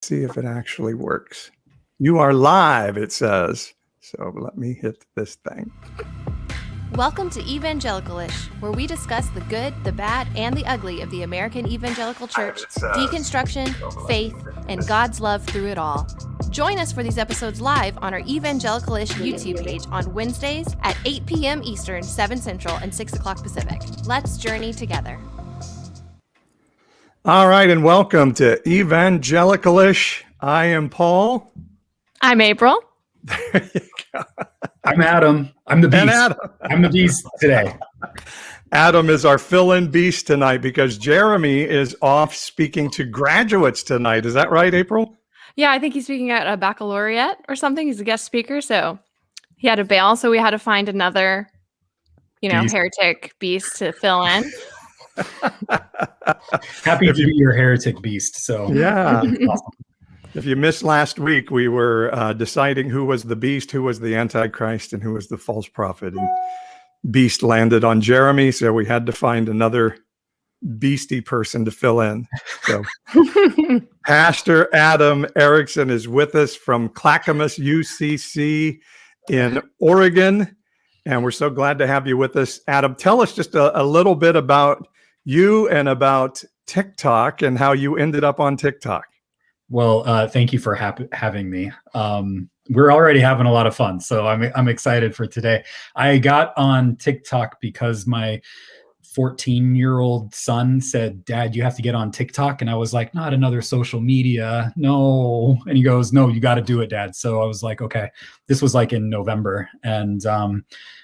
See if it actually works. You are live, it says. So let me hit this thing. Welcome to Evangelicals, where we discuss the good, the bad, and the ugly of the American evangelical church, deconstruction, faith, and God's love through it all. Join us for these episodes live on our Evangelicals YouTube page on Wednesdays at 8 p.m. Eastern, 7 Central, and 6 o'clock Pacific. Let's journey together. All right, and welcome to Evangelicals. I am Paul. I'm April. There you go. I'm Adam. I'm the beast. I'm the beast today. Adam is our fill-in beast tonight because Jeremy is off speaking to graduates tonight. Is that right, April? Yeah, I think he's speaking at a baccalaureate or something. He's a guest speaker, so he had to bail. So we had to find another, Beast. heretic beast to fill in. Happy to be your heretic beast. So yeah. Awesome. If you missed last week, we were deciding who was the beast, who was the Antichrist, and who was the false prophet. And beast landed on Jeremy, so we had to find another beastie person to fill in. So Pastor Adam Ericksen is with us from Clackamas UCC in Oregon, and we're so glad to have you with us. Adam, tell us just a little bit about you and about TikTok and how you ended up on TikTok. Well, thank you for having me. We're already having a lot of fun, so I'm excited for today. I got on TikTok because my 14-year-old son said, "Dad, you have to get on TikTok." And I was like, "Not another social media, no." And he goes, "No, you got to do it, Dad." So I was like, "Okay." This was like in November, and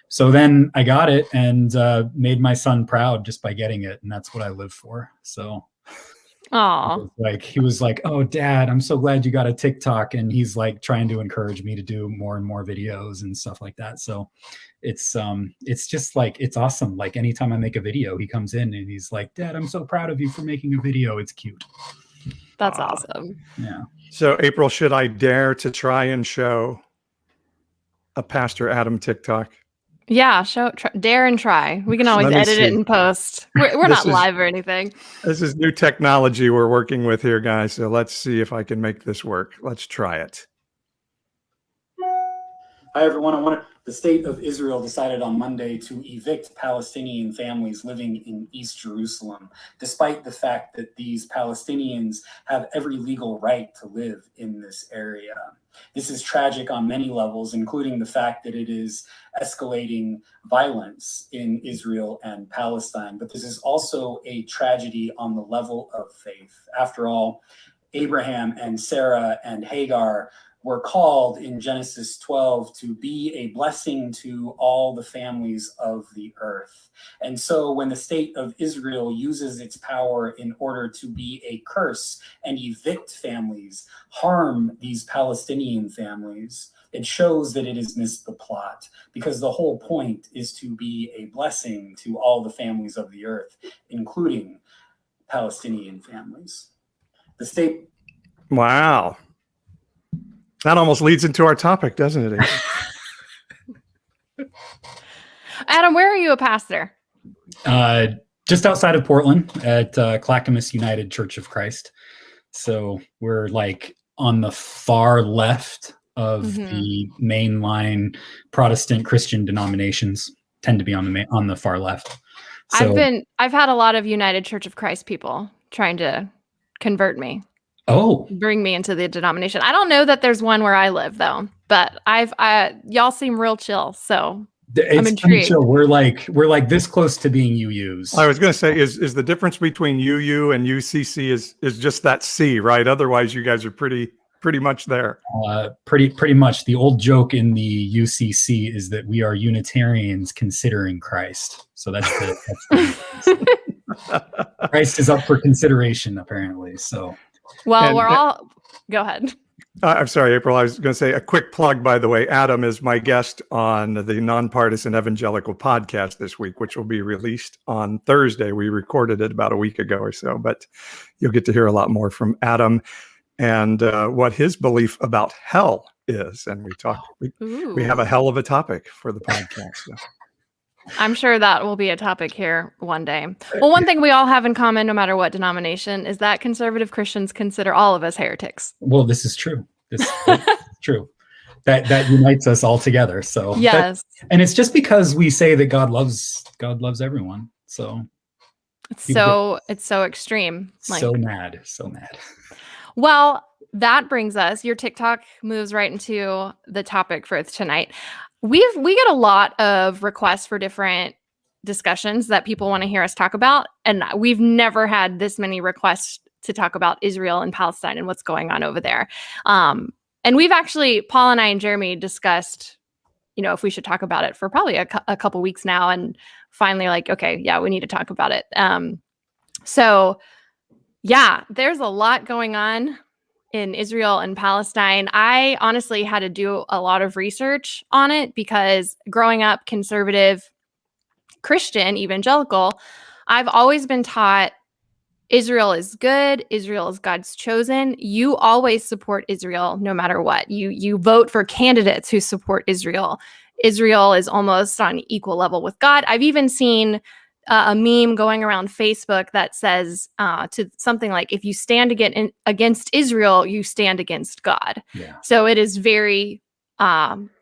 so then I got it and made my son proud just by getting it, and that's what I live for. So. He was like, "Oh, Dad, I'm so glad you got a TikTok," and he's like trying to encourage me to do more and more videos and stuff like that. So it's just like, it's awesome. Like anytime I make a video, he comes in and he's like, "Dad, I'm so proud of you for making a video." It's cute. That's awesome. Yeah. So April, should I dare to try and show a Pastor Adam TikTok? Yeah, dare and try. We can always edit it and post. We're not live or anything. This is new technology we're working with here, guys. So let's see if I can make this work. Let's try it. Hi, everyone. The state of Israel decided on Monday to evict Palestinian families living in East Jerusalem, despite the fact that these Palestinians have every legal right to live in this area. This is tragic on many levels, including the fact that it is escalating violence in Israel and Palestine. But this is also a tragedy on the level of faith. After all, Abraham and Sarah and Hagar were called in Genesis 12 to be a blessing to all the families of the earth. And so when the state of Israel uses its power in order to be a curse and evict families, harm these Palestinian families, it shows that it has missed the plot, because the whole point is to be a blessing to all the families of the earth, including Palestinian families. The state... Wow. That almost leads into our topic, doesn't it? Adam, where are you a pastor? Just outside of Portland at Clackamas United Church of Christ. So we're like on the far left of the mainline Protestant Christian denominations. Tend to be on the far left. So, I've had a lot of United Church of Christ people trying to convert me. Oh, bring me into the denomination. I don't know that there's one where I live though, but y'all seem real chill, so I'm intrigued. Chill. We're like this close to being UUs. I was going to say, is the difference between UU and UCC is just that C, right? Otherwise, you guys are pretty much there. Pretty much. The old joke in the UCC is that we are Unitarians considering Christ. So that's the Christ is up for consideration apparently. So. Well, go ahead. I'm sorry, April. I was going to say a quick plug, by the way. Adam is my guest on the Nonpartisan Evangelical podcast this week, which will be released on Thursday. We recorded it about a week ago or so, but you'll get to hear a lot more from Adam and what his belief about hell is. And we have a hell of a topic for the podcast. So. I'm sure that will be a topic here one day. Well, one thing we all have in common, no matter what denomination, is that conservative Christians consider all of us heretics. Well, this is true. This is true. That unites us all together. So yes, and it's just because we say that God loves everyone. So it's so extreme. So mad. Well, that brings us. Your TikTok moves right into the topic for tonight. We get a lot of requests for different discussions that people want to hear us talk about, and we've never had this many requests to talk about Israel and Palestine and what's going on over there. And we've actually, Paul and I and Jeremy discussed, if we should talk about it for probably a couple weeks now, and finally okay, yeah, we need to talk about it. So yeah, there's a lot going on in Israel and Palestine. I honestly had to do a lot of research on it because growing up conservative, Christian, evangelical, I've always been taught Israel is good. Israel is God's chosen. You always support Israel no matter what. You vote for candidates who support Israel. Israel is almost on equal level with God. I've even seen a meme going around Facebook that says to something like, if you stand against Israel, you stand against God. Yeah. So it is very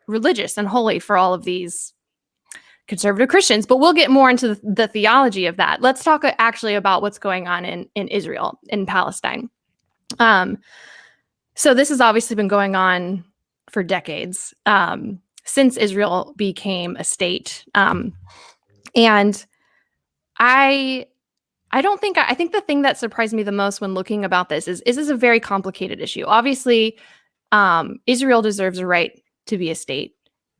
religious and holy for all of these conservative Christians, but we'll get more into the theology of that. Let's talk actually about what's going on in Israel, in Palestine. So this has obviously been going on for decades, since Israel became a state. And I think the thing that surprised me the most when looking about this is this is a very complicated issue. Obviously, Israel deserves a right to be a state,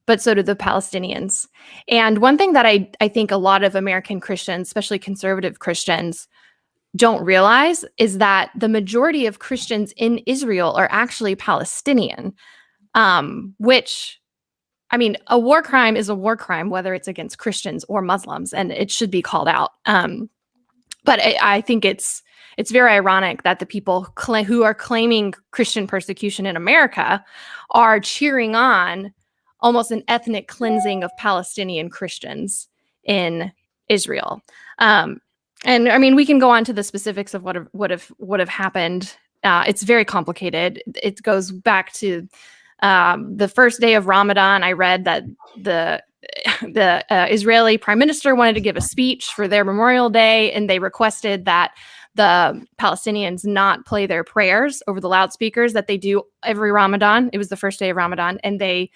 but so do the Palestinians. And one thing that I think a lot of American Christians, especially conservative Christians, don't realize is that the majority of Christians in Israel are actually Palestinian, which, I mean, a war crime is a war crime, whether it's against Christians or Muslims, and it should be called out. But I think it's very ironic that the people who are claiming Christian persecution in America are cheering on almost an ethnic cleansing of Palestinian Christians in Israel. And I mean, we can go on to the specifics of what have happened. It's very complicated. It goes back to the first day of Ramadan. I read that the Israeli prime minister wanted to give a speech for their Memorial Day, and they requested that the Palestinians not play their prayers over the loudspeakers that they do every Ramadan. It was the first day of Ramadan, and the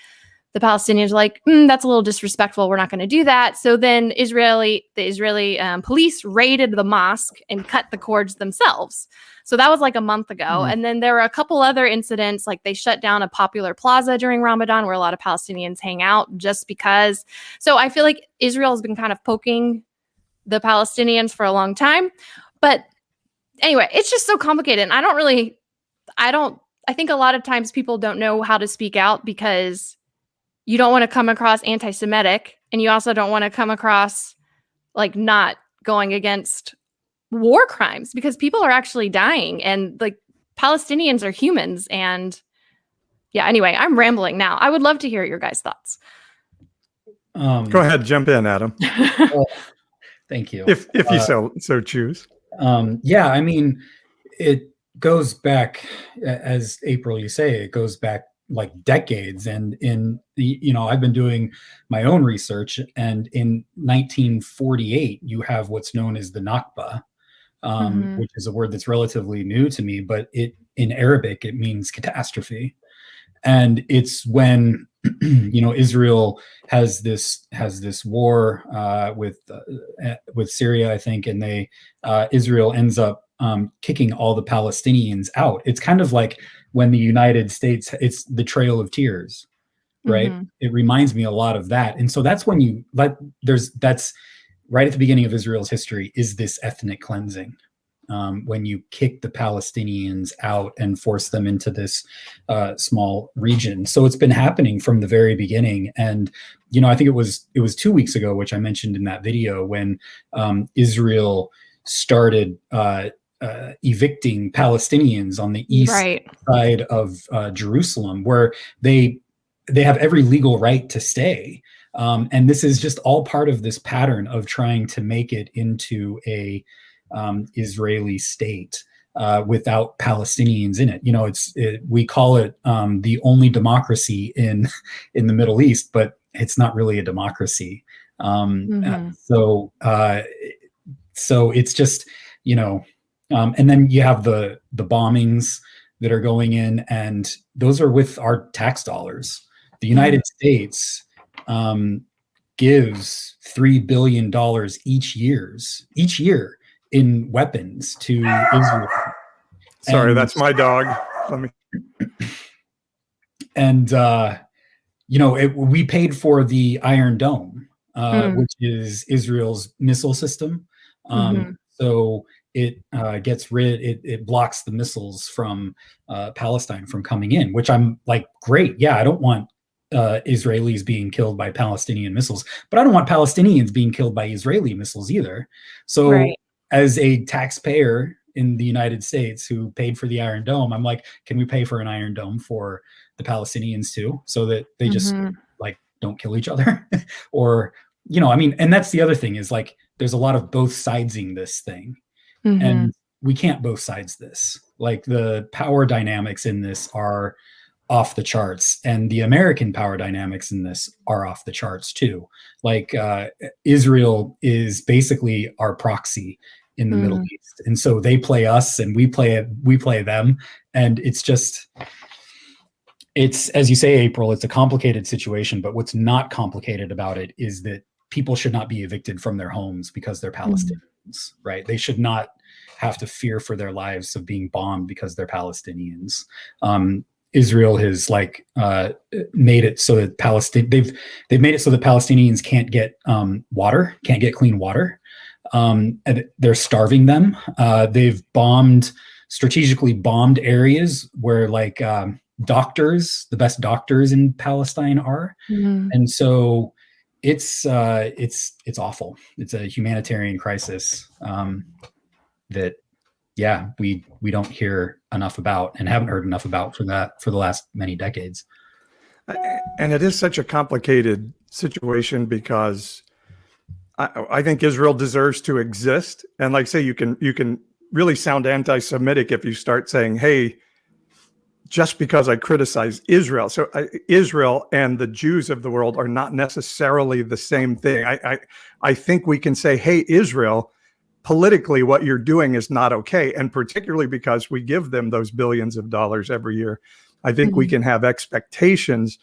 Palestinians were like, that's a little disrespectful. We're not going to do that. So then the Israeli police raided the mosque and cut the cords themselves. So that was like a month ago. Mm-hmm. And then there were a couple other incidents, like they shut down a popular plaza during Ramadan where a lot of Palestinians hang out just because. So I feel like Israel has been kind of poking the Palestinians for a long time. But anyway, it's just so complicated. And I think a lot of times people don't know how to speak out because you don't want to come across anti-Semitic, and you also don't want to come across like not going against war crimes, because people are actually dying, and like Palestinians are humans. And yeah, anyway, I'm rambling now. I would love to hear your guys' thoughts. Go ahead, jump in, Adam. Well, thank you. If you so choose. Yeah, I mean, it goes back, as April, you say, it goes back like decades. And I've been doing my own research, and in 1948, you have what's known as the Nakba, which is a word that's relatively new to me, but in Arabic, it means catastrophe. And it's when, Israel has this war with Syria, I think, and Israel ends up kicking all the Palestinians out. It's kind of like when the United States, it's the Trail of Tears, right? Mm-hmm. It reminds me a lot of that. And so that's when that's right at the beginning of Israel's history, is this ethnic cleansing. When you kick the Palestinians out and force them into this small region. So it's been happening from the very beginning. And, I think it was 2 weeks ago, which I mentioned in that video, when Israel started evicting Palestinians on the east side of Jerusalem, where they have every legal right to stay. And this is just all part of this pattern of trying to make it into a Israeli state without Palestinians in it. You know, we call it the only democracy in the Middle East, but it's not really a democracy. So it's just, you know, and then you have the bombings that are going in, and those are with our tax dollars. The United States gives $3 billion each year in weapons to Israel. Sorry, that's my dog. Let me. And you know, we paid for the Iron Dome, which is Israel's missile system. So it it blocks the missiles from Palestine from coming in, which I'm like, great. Yeah, I don't want Israelis being killed by Palestinian missiles, but I don't want Palestinians being killed by Israeli missiles either. So as a taxpayer in the United States who paid for the Iron Dome, I'm like, can we pay for an Iron Dome for the Palestinians too, so that they just like don't kill each other? Or, you know, I mean, and that's the other thing is like, there's a lot of both sidesing this thing, and we can't both sides this. Like the power dynamics in this are off the charts, and the American power dynamics in this are off the charts too. Like Israel is basically our proxy in the Middle East, and so they play us and we play them, and it's as you say, April, it's a complicated situation, but what's not complicated about it is that people should not be evicted from their homes because they're Palestinians, right? They should not have to fear for their lives of being bombed because they're Palestinians. Israel has made it so that they've made it so that Palestinians can't get can't get clean water. And they're starving them. They've strategically bombed areas where doctors, the best doctors in Palestine are. And so it's awful. It's a humanitarian crisis that we don't hear enough about and haven't heard enough about for the last many decades. And it is such a complicated situation because I think Israel deserves to exist. And like say, you can really sound anti-Semitic if you start saying, hey, just because I criticize Israel. So Israel and the Jews of the world are not necessarily the same thing. I think we can say, hey, Israel, politically, what you're doing is not okay. And particularly because we give them those billions of dollars every year, I think we can have expectations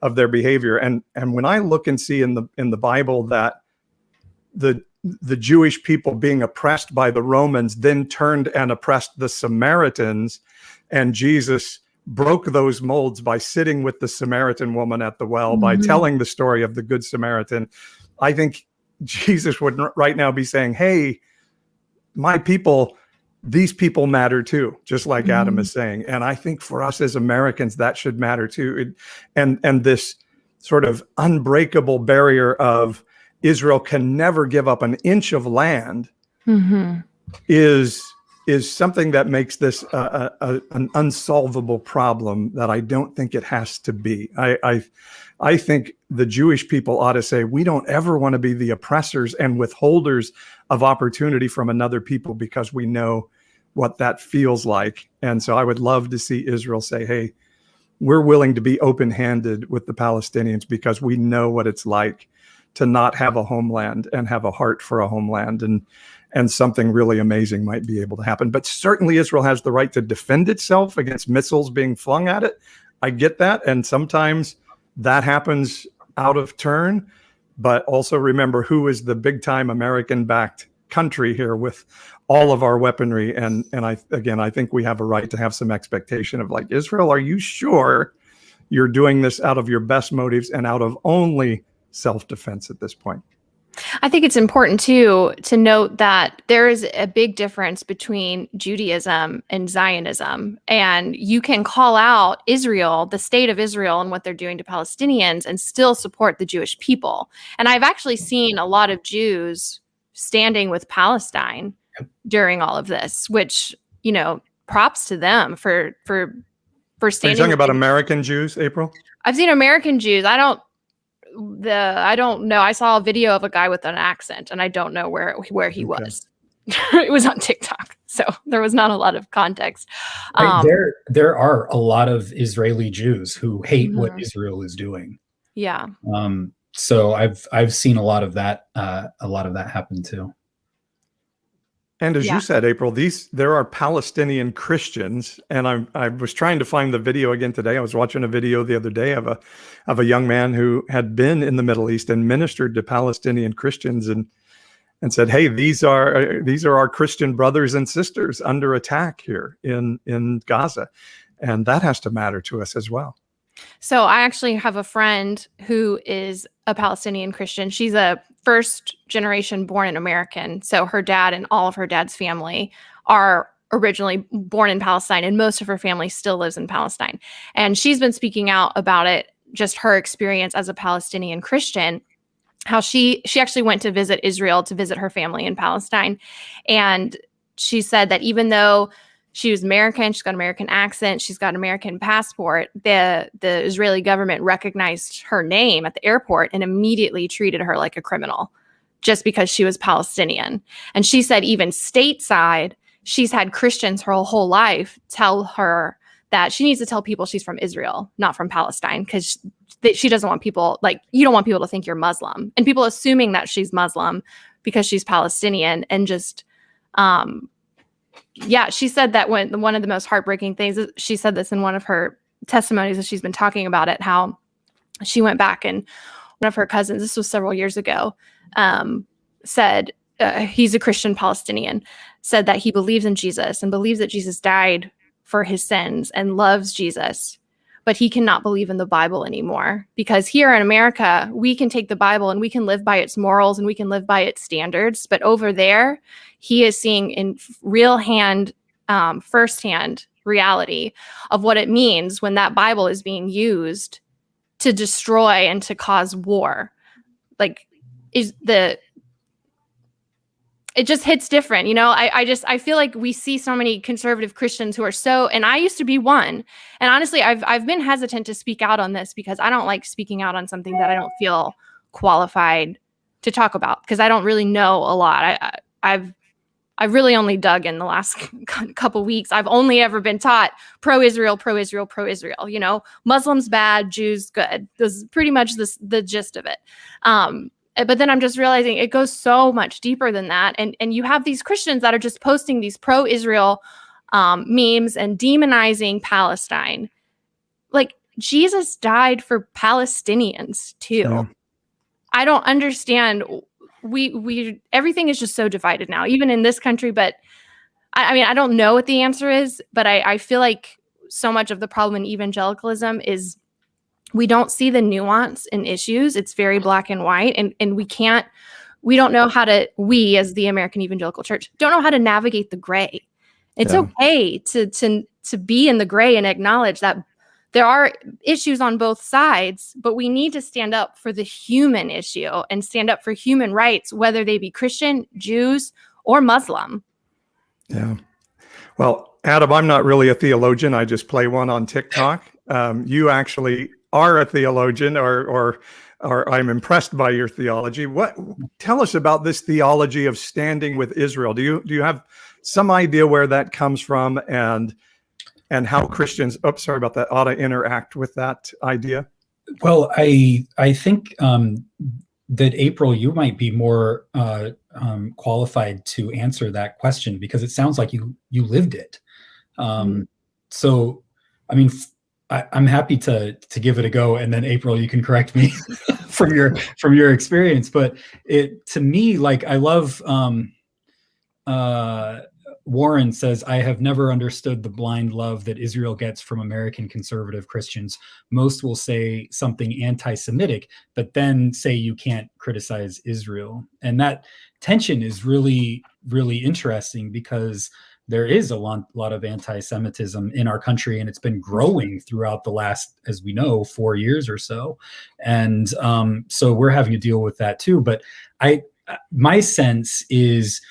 of their behavior. And when I look and see in the Bible that the Jewish people being oppressed by the Romans then turned and oppressed the Samaritans, and Jesus broke those molds by sitting with the Samaritan woman at the well, by telling the story of the Good Samaritan, I think Jesus would right now be saying, hey, my people, these people matter too, just like Adam is saying. And I think for us as Americans, that should matter too. And this sort of unbreakable barrier of Israel can never give up an inch of land is something that makes this an unsolvable problem that I don't think it has to be. I think the Jewish people ought to say, we don't ever want to be the oppressors and withholders of opportunity from another people because we know what that feels like. And so I would love to see Israel say, hey, we're willing to be open-handed with the Palestinians because we know what it's like to not have a homeland and have a heart for a homeland. And something really amazing might be able to happen. But certainly Israel has the right to defend itself against missiles being flung at it. I get that. And sometimes that happens out of turn. But also remember who is the big time American-backed country here with all of our weaponry. And I think we have a right to have some expectation of like, Israel, are you sure you're doing this out of your best motives and out of only self-defense at this point? I think it's important too to note that there is a big difference between Judaism and Zionism, and you can call out Israel, the state of Israel, and what they're doing to Palestinians and still support the Jewish people. And I've actually seen a lot of Jews standing with Palestine during all of this, which, you know, props to them for standing. Are you talking about American Jews, April? I've seen American Jews. I don't know. I saw a video of a guy with an accent, and I don't know where he was. It was on TikTok, so there was not a lot of context. There are a lot of Israeli Jews who hate what Israel is doing. Yeah. So I've seen a lot of that happen too. And as you said, April, there are Palestinian Christians, and I was trying to find the video again today. I was watching a video the other day of a young man who had been in the Middle East and ministered to Palestinian Christians and said, "Hey, these are our Christian brothers and sisters under attack here in Gaza," and that has to matter to us as well. So I actually have a friend who is a Palestinian Christian. She's a first generation born American. So her dad and all of her dad's family are originally born in Palestine, and most of her family still lives in Palestine. And she's been speaking out about it, just her experience as a Palestinian Christian, how she actually went to visit Israel to visit her family in Palestine. And she said that even though she was American, she's got an American accent, she's got an American passport, the Israeli government recognized her name at the airport and immediately treated her like a criminal just because she was Palestinian. And she said even stateside, she's had Christians her whole life tell her that she needs to tell people she's from Israel, not from Palestine, because she doesn't want people, like, you don't want people to think you're Muslim. And people assuming that she's Muslim because she's Palestinian. And just, she said that one of the most heartbreaking things, she said this in one of her testimonies as she's been talking about it, how she went back and one of her cousins, this was several years ago, said, he's a Christian Palestinian, said that he believes in Jesus and believes that Jesus died for his sins and loves Jesus, but he cannot believe in the Bible anymore because here in America, we can take the Bible and we can live by its morals and we can live by its standards. But over there, he is seeing in firsthand reality of what it means when that Bible is being used to destroy and to cause war. Like, it just hits different. You know, I feel like we see so many conservative Christians who are and I used to be one. And honestly, I've been hesitant to speak out on this because I don't like speaking out on something that I don't feel qualified to talk about because I don't really know a lot. I've really only dug in the last couple weeks. I've only ever been taught pro-Israel, pro-Israel, pro-Israel. You know, Muslims bad, Jews good. This is pretty much the gist of it. But then I'm just realizing it goes so much deeper than that. And you have these Christians that are just posting these pro-Israel memes and demonizing Palestine. Like, Jesus died for Palestinians too. Yeah. I don't understand. We everything is just so divided now, even in this country. But I mean, I don't know what the answer is, but I feel like so much of the problem in evangelicalism is we don't see the nuance in issues. It's very black and white. And we don't know how to, we as the American Evangelical Church don't know how to navigate the gray. It's okay to be in the gray and acknowledge that there are issues on both sides, but we need to stand up for the human issue and stand up for human rights, whether they be Christian, Jews, or Muslim. Yeah. Well, Adam, I'm not really a theologian. I just play one on TikTok. You actually are a theologian, or I'm impressed by your theology. Tell us about this theology of standing with Israel. Do you have some idea where that comes from and how Christians, ought to interact with that idea? Well, I think that April, you might be more qualified to answer that question because it sounds like you lived it. So, I mean, I'm happy to give it a go, and then April, you can correct me from your experience. But to me, like, I love. Warren says, "I have never understood the blind love that Israel gets from American conservative Christians. Most will say something anti-Semitic, but then say you can't criticize Israel." And that tension is really, really interesting because there is a lot of anti-Semitism in our country, and it's been growing throughout the last, as we know, 4 years or so. And so we're having to deal with that too. But my sense is,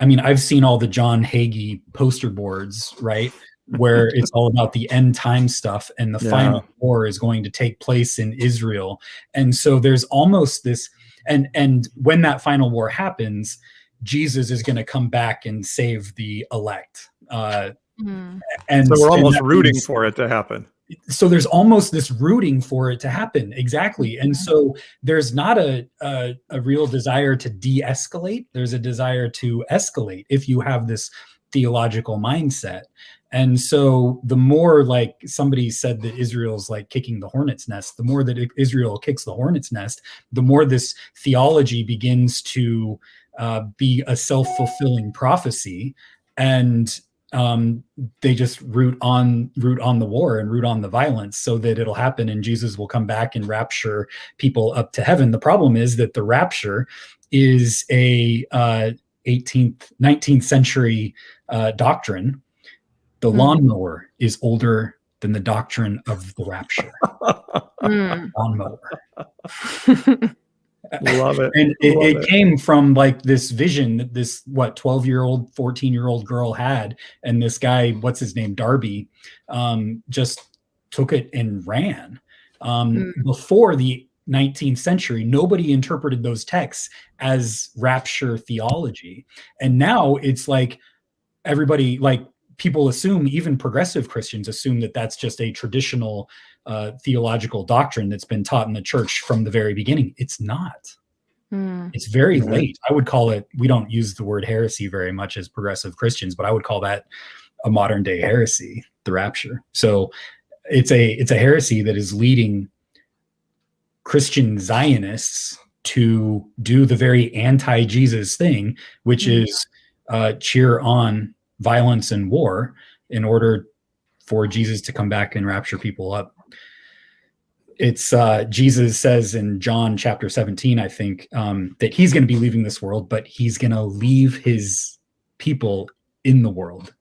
I mean, I've seen all the John Hagee poster boards, right? where it's all about the end time stuff, and the final war is going to take place in Israel. And so there's almost this, and when that final war happens, Jesus is going to come back and save the elect. And so we're almost rooting for it to happen. So there's almost this rooting for it to happen. Exactly. And so there's not a real desire to de-escalate. There's a desire to escalate if you have this theological mindset. And so the more, like somebody said, that Israel's like kicking the hornet's nest, the more that Israel kicks the hornet's nest, the more this theology begins to be a self-fulfilling prophecy. And they just root on the war and root on the violence so that it'll happen, and Jesus will come back and rapture people up to heaven. The problem is that the rapture is a 19th century doctrine. The lawnmower is older than the doctrine of the rapture. Lawnmower. Love it. And it came from like this vision that this 12-year-old, 14-year-old girl had, and this guy, what's his name, Darby, just took it and ran. Before the 19th century, nobody interpreted those texts as rapture theology, and now it's like everybody, like people assume, even progressive Christians assume that that's just a traditional theological doctrine that's been taught in the church from the very beginning. It's not. It's very late. I would call it, we don't use the word heresy very much as progressive Christians, but I would call that a modern day heresy, the rapture. So it's a heresy that is leading Christian Zionists to do the very anti-Jesus thing, which is cheer on violence and war in order for Jesus to come back and rapture people up. It's Jesus says in John chapter 17, I think, that he's going to be leaving this world, but he's going to leave his people in the world.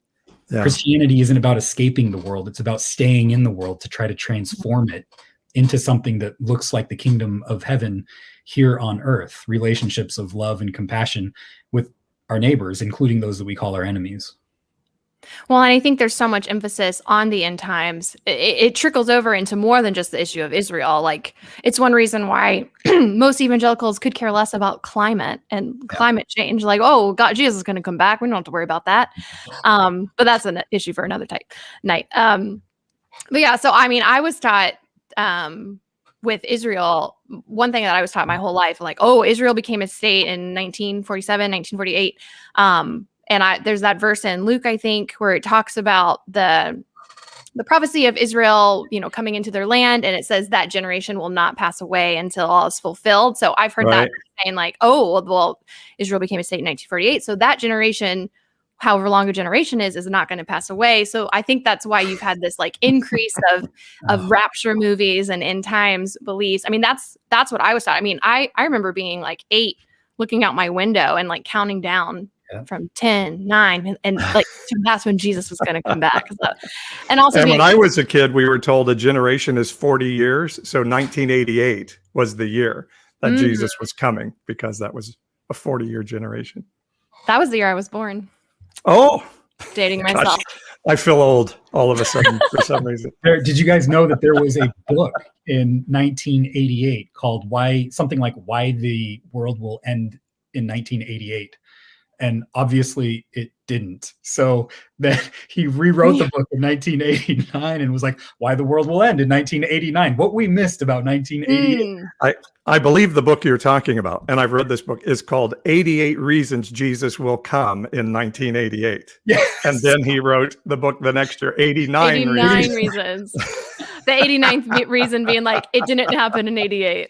Yeah. Christianity isn't about escaping the world. It's about staying in the world to try to transform it into something that looks like the kingdom of heaven here on earth. Relationships of love and compassion with our neighbors, including those that we call our enemies. Well, and I think there's so much emphasis on the end times. It trickles over into more than just the issue of Israel. Like, it's one reason why most evangelicals could care less about climate and climate change. Like, oh, God, Jesus is going to come back. We don't have to worry about that. But that's an issue for another night. But yeah, so I mean, I was taught with Israel, one thing that I was taught my whole life, like, oh, Israel became a state in 1947, 1948. And there's that verse in Luke, I think, where it talks about the prophecy of Israel, coming into their land. And it says that generation will not pass away until all is fulfilled. So I've heard that saying like, oh, well, Israel became a state in 1948. So that generation, however long a generation is not going to pass away. So I think that's why you've had this like increase of rapture movies and end times beliefs. I mean, that's what I was taught. I mean, I remember being like 8, looking out my window and like counting down from 10, 9, and like that's when Jesus was going to come back. So, and when I was a kid, we were told a generation is 40 years. So 1988 was the year that Jesus was coming, because that was a 40-year generation. That was the year I was born. Oh, dating myself. I feel old all of a sudden for some reason. Did you guys know that there was a book in 1988 called Why the World Will End in 1988? And obviously it didn't. So then he rewrote the book in 1989 and was like, Why the World Will End in 1989. What we missed about 1988. I believe the book you're talking about, and I've read this book, is called 88 Reasons Jesus Will Come in 1988. Yes. And then he wrote the book the next year, 89 Reasons. The 89th reason being like, it didn't happen in 88.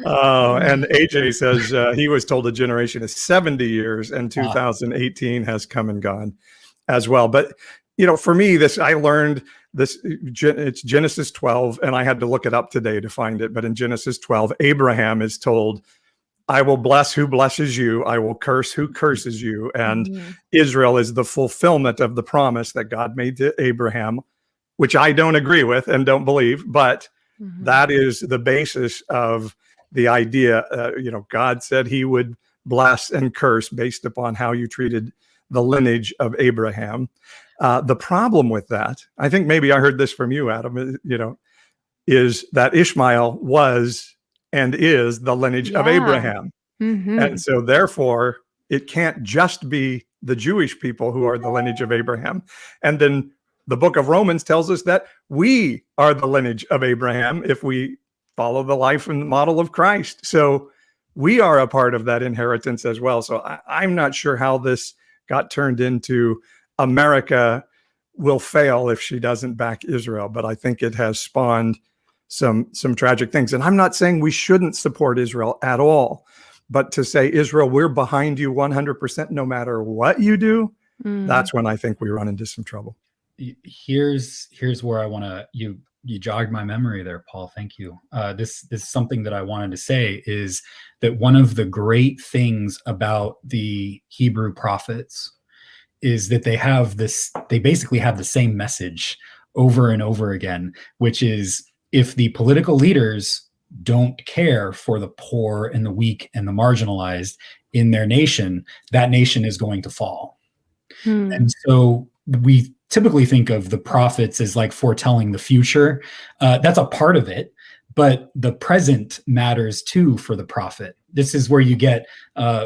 Oh, and AJ says he was told a generation is 70 years and 2018 has come and gone as well. But, for me, I learned this, it's Genesis 12, and I had to look it up today to find it. But in Genesis 12, Abraham is told, I will bless who blesses you. I will curse who curses you. And Israel is the fulfillment of the promise that God made to Abraham, which I don't agree with and don't believe, but that is the basis of the idea. God said he would bless and curse based upon how you treated the lineage of Abraham. The problem with that, I think maybe I heard this from you, Adam, is that Ishmael was and is the lineage of Abraham. Mm-hmm. And so therefore, it can't just be the Jewish people who are the lineage of Abraham. And then the book of Romans tells us that we are the lineage of Abraham if we follow the life and model of Christ. So we are a part of that inheritance as well. So I'm not sure how this got turned into America will fail if she doesn't back Israel, but I think it has spawned some tragic things. And I'm not saying we shouldn't support Israel at all, but to say, Israel, we're behind you 100% no matter what you do, that's when I think we run into some trouble. Here's where I want to, you jogged my memory there, Paul. Thank you. This is something that I wanted to say, is that one of the great things about the Hebrew prophets is that they basically have the same message over and over again, which is, if the political leaders don't care for the poor and the weak and the marginalized in their nation, that nation is going to fall. And so we typically think of the prophets as like foretelling the future. That's a part of it, but the present matters too for the prophet. This is where you get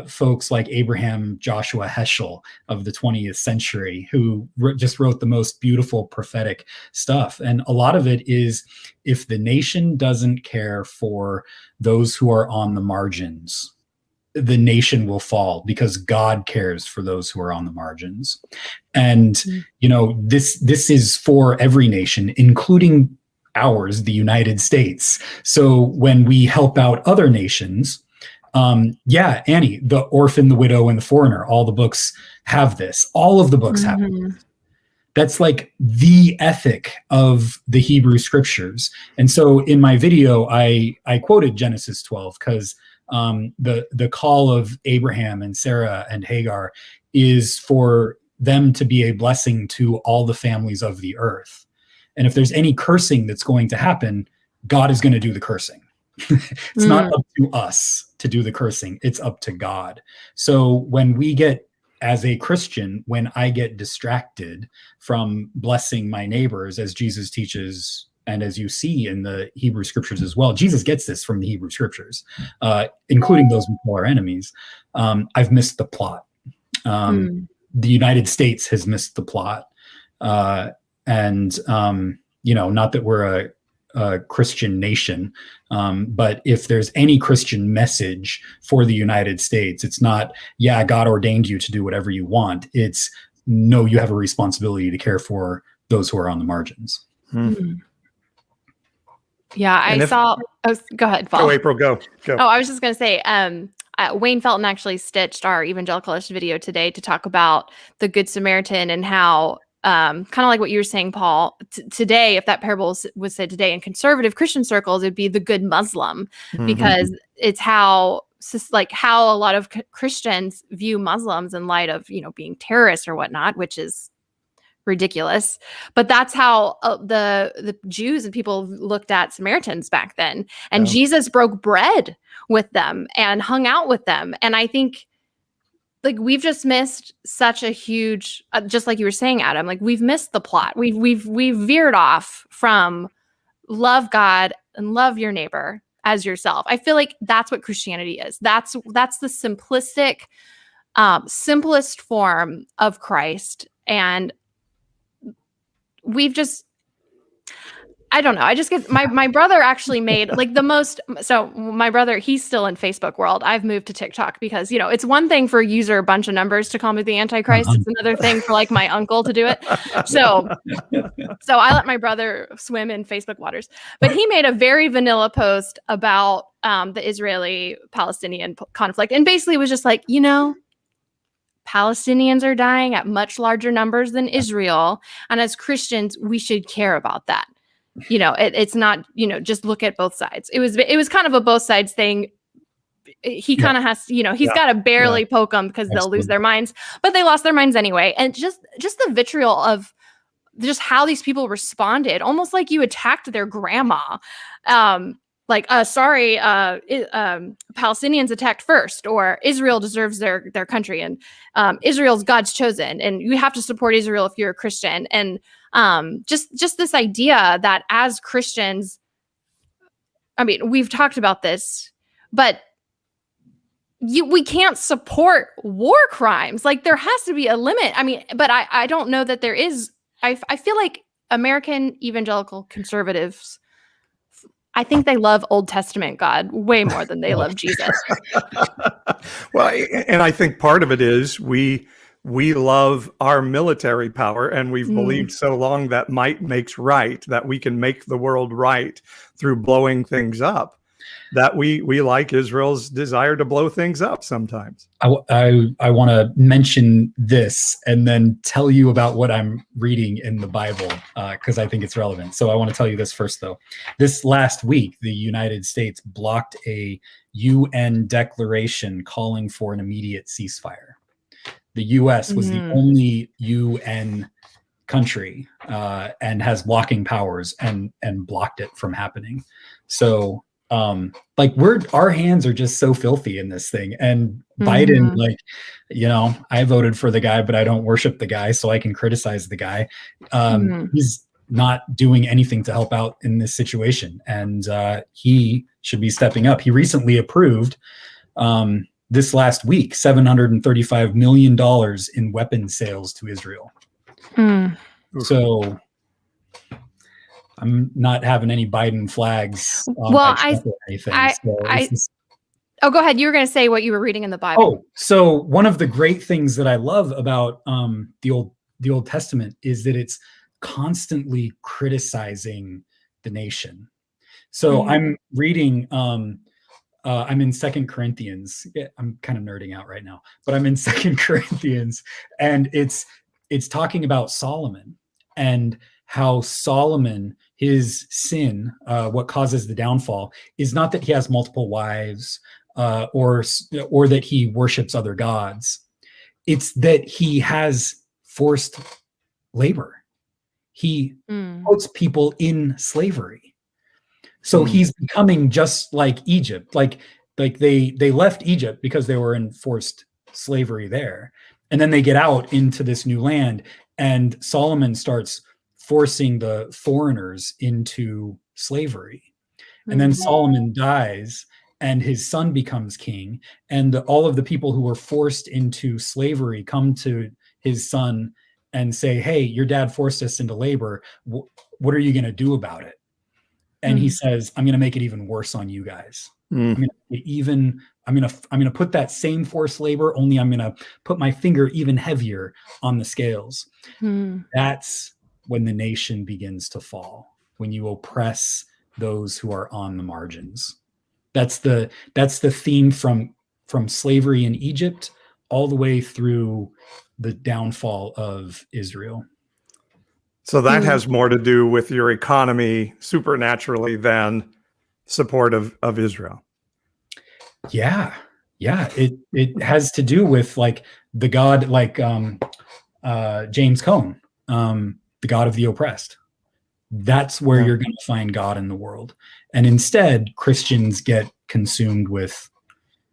folks like Abraham Joshua Heschel of the 20th century, who just wrote the most beautiful prophetic stuff. And a lot of it is, if the nation doesn't care for those who are on the margins, the nation will fall, because God cares for those who are on the margins. And, this is for every nation, including ours, the United States. So when we help out other nations, Annie, the orphan, the widow, and the foreigner, all the books have this. All of the books have this. That's like the ethic of the Hebrew scriptures. And so in my video, I quoted Genesis 12 because the call of Abraham and Sarah and Hagar is for them to be a blessing to all the families of the earth. And if there's any cursing that's going to happen, God is going to do the cursing. It's not up to us to do the cursing. It's up to God. So when we get, as a Christian, when I get distracted from blessing my neighbors, as Jesus teaches, and as you see in the Hebrew scriptures as well, Jesus gets this from the Hebrew scriptures, including those we call our enemies. I've missed the plot. The United States has missed the plot. And not that we're a Christian nation, but if there's any Christian message for the United States, it's not, God ordained you to do whatever you want. It's, no, you have a responsibility to care for those who are on the margins. Yeah, go ahead, Paul. Go, April, go. Oh, I was just going to say, Wayne Felton actually stitched our Evangelicalish video today to talk about the Good Samaritan and how, kind of like what you were saying, Paul, today, if that parable was said today in conservative Christian circles, it'd be the good Muslim, because it's how a lot of Christians view Muslims in light of, being terrorists or whatnot, which is ridiculous. But that's how the Jews and people looked at Samaritans back then. And Jesus broke bread with them and hung out with them. And I think, we've just missed such a huge, just like you were saying, Adam, we've missed the plot. We've veered off from love God and love your neighbor as yourself. I feel like that's what Christianity is. That's the simplistic, simplest form of Christ. And we've just, I don't know. I just get my brother actually made so my brother, he's still in Facebook world. I've moved to TikTok because, it's one thing for a user a bunch of numbers to call me the Antichrist. It's another thing for my uncle to do it. So I let my brother swim in Facebook waters, but he made a very vanilla post about the Israeli Palestinian conflict. And basically was just Palestinians are dying at much larger numbers than Israel. And as Christians, we should care about that. It's not, just look at both sides. It was kind of a both sides thing. He kind of has, he's got to barely poke them because they'll lose their minds, but they lost their minds anyway. And just the vitriol of just how these people responded, almost like you attacked their grandma. like, sorry, Palestinians attacked first, or Israel deserves their country, and Israel's God's chosen, and you have to support Israel if you're a Christian. And just this idea that as Christians, I mean, we've talked about this, but we can't support war crimes. Like, there has to be a limit. I mean, but I don't know that there is. I feel like American evangelical conservatives, I think they love Old Testament God way more than they love Jesus. Well, and I think part of it is we love our military power, and we've believed so long that might makes right, that we can make the world right through blowing things up, that we like Israel's desire to blow things up sometimes. I want to mention this and then tell you about what I'm reading in the Bible, because I think it's relevant. So I want to tell you this first, though. This last week, the United States blocked a UN declaration calling for an immediate ceasefire. The U.S. was the only UN country and has blocking powers and blocked it from happening. So like, our hands are just so filthy in this thing. And Biden, like, you know, I voted for the guy, but I don't worship the guy, so I can criticize the guy. He's not doing anything to help out in this situation, and he should be stepping up. He recently approved this last week $735 million in weapon sales to Israel. So I'm not having any Biden flags. Well, oh, go ahead. You were going to say what you were reading in the Bible. Oh, so one of the great things that I love about the Old Testament is that it's constantly criticizing the nation. So I'm reading. I'm in 2 Corinthians. I'm kind of nerding out right now, but I'm in 2 Corinthians, and it's talking about Solomon and how Solomon, his sin, what causes the downfall is not that he has multiple wives or that he worships other gods. It's that he has forced labor. He puts people in slavery. So he's becoming just like Egypt. Like they left Egypt because they were in forced slavery there. And then they get out into this new land, and Solomon starts forcing the foreigners into slavery. And then Solomon dies, and his son becomes king. And all of the people who were forced into slavery come to his son and say, "Hey, your dad forced us into labor. What are you going to do about it?" And he says, "I'm going to make it even worse on you guys. I'm going to put that same forced labor, only I'm going to put my finger even heavier on the scales." That's when the nation begins to fall, when you oppress those who are on the margins. That's the theme from slavery in Egypt all the way through the downfall of Israel. So that has more to do with your economy supernaturally than support of Israel. Yeah. It has to do with like the God, like James Cone, the God of the oppressed. That's where you're going to find God in the world. And instead, Christians get consumed with,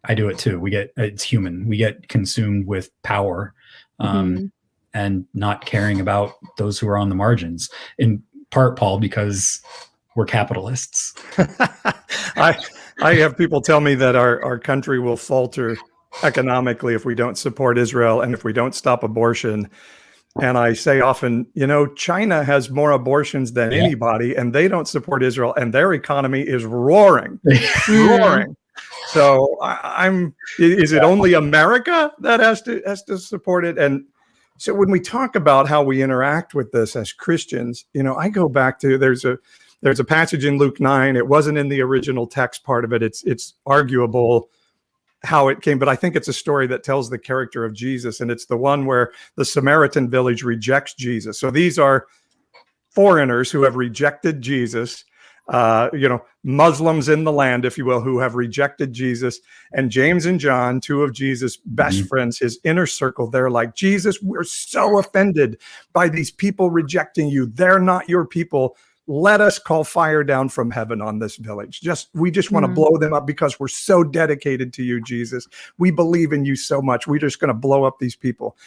I do it too. It's human. We get consumed with power. And not caring about those who are on the margins, in part, Paul, because we're capitalists. I have people tell me that our country will falter economically if we don't support Israel and if we don't stop abortion. And I say often, China has more abortions than anybody, and they don't support Israel, and their economy is roaring, roaring. So is it only America that has to support it? And so when we talk about how we interact with this as Christians, I go back to there's a passage in Luke 9. It wasn't in the original text part of it. It's arguable how it came, but I think it's a story that tells the character of Jesus, and it's the one where the Samaritan village rejects Jesus. So these are foreigners who have rejected Jesus. Muslims in the land, if you will, who have rejected Jesus. And James and John, two of Jesus' best friends, his inner circle, they're like, "Jesus, we're so offended by these people rejecting you. They're not your people. let us call fire down from heaven on this village. We just want to blow them up because we're so dedicated to you, Jesus. We believe in you so much. We're just going to blow up these people.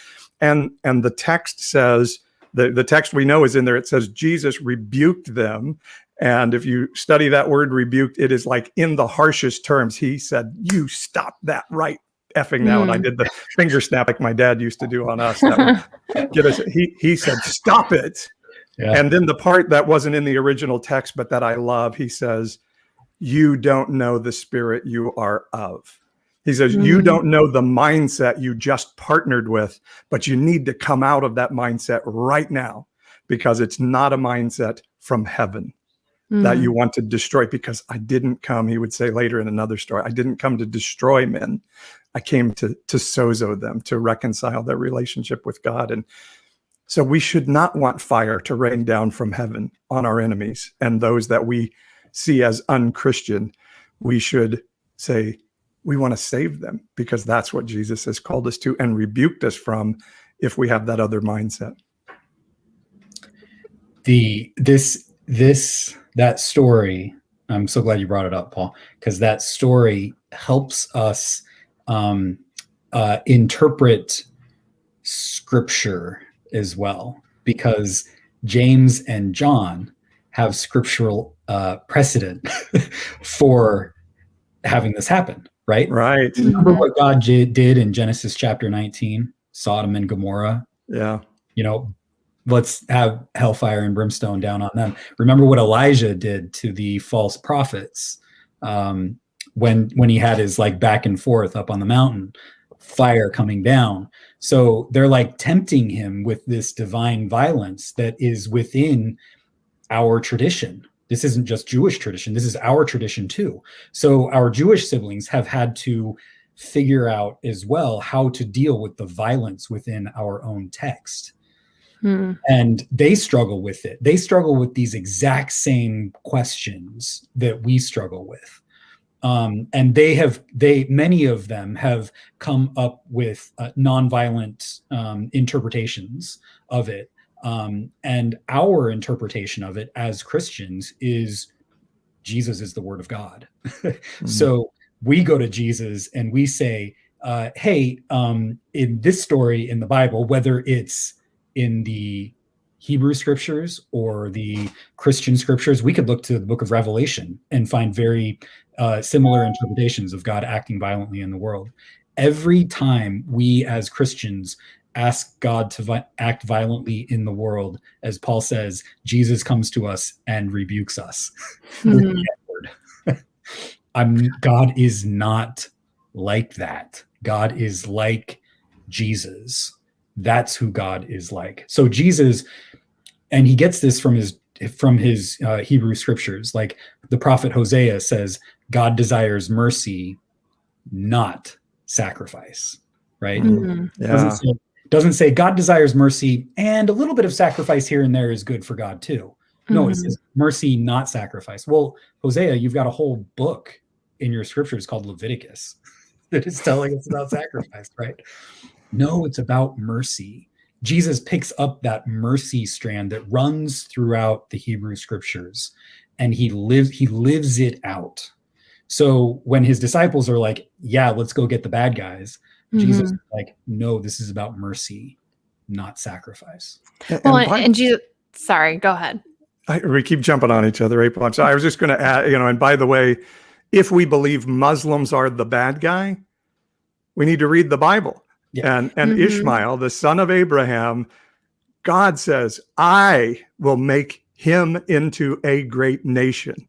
And the text says, the text we know is in there. It says Jesus rebuked them. And if you study that word rebuked, it is like in the harshest terms. He said, you stop that right effing now. And I did the finger snap like my dad used to do on us. That would get us. He said, stop it. Yeah. And then the part that wasn't in the original text, but that I love, he says, you don't know the spirit you are of. He says, you don't know the mindset you just partnered with, but you need to come out of that mindset right now, because it's not a mindset from heaven that you want to destroy. Because I didn't come, he would say later in another story, I didn't come to destroy men. I came to sozo them, to reconcile their relationship with God. And so we should not want fire to rain down from heaven on our enemies and those that we see as unchristian. We should say, we want to save them, because that's what Jesus has called us to and rebuked us from if we have that other mindset. That story, I'm so glad you brought it up, Paul, because that story helps us interpret scripture as well, because James and John have scriptural precedent for having this happen, right? Right. Remember what God did in Genesis chapter 19, Sodom and Gomorrah? Yeah. Let's have hellfire and brimstone down on them. Remember what Elijah did to the false prophets when he had his back and forth up on the mountain, fire coming down. So they're tempting him with this divine violence that is within our tradition. This isn't just Jewish tradition. This is our tradition too. So our Jewish siblings have had to figure out as well how to deal with the violence within our own text. And they struggle with it. They struggle with these exact same questions that we struggle with. And many of them have come up with nonviolent interpretations of it. And our interpretation of it as Christians is Jesus is the Word of God. So we go to Jesus and we say, hey, in this story in the Bible, whether it's in the Hebrew scriptures or the Christian scriptures, we could look to the book of Revelation and find very similar interpretations of God acting violently in the world. Every time we as Christians ask God to act violently in the world, as Paul says, Jesus comes to us and rebukes us. God is not like that. God is like Jesus. That's who God is like. So Jesus, and he gets this from his Hebrew scriptures. Like the prophet Hosea says, God desires mercy, not sacrifice. Right? Yeah. Doesn't say God desires mercy and a little bit of sacrifice here and there is good for God too. No, it says mercy, not sacrifice. Well, Hosea, you've got a whole book in your scriptures called Leviticus that is telling us about sacrifice, right? No, it's about mercy. Jesus picks up that mercy strand that runs throughout the Hebrew scriptures, and he lives it out. So when his disciples are like, yeah, let's go get the bad guys, Jesus is like, no, this is about mercy, not sacrifice. And Jesus, sorry, go ahead. We keep jumping on each other, April. So I was just going to add, and by the way, if we believe Muslims are the bad guy, we need to read the Bible. Yeah. And Ishmael, the son of Abraham, God says, I will make him into a great nation.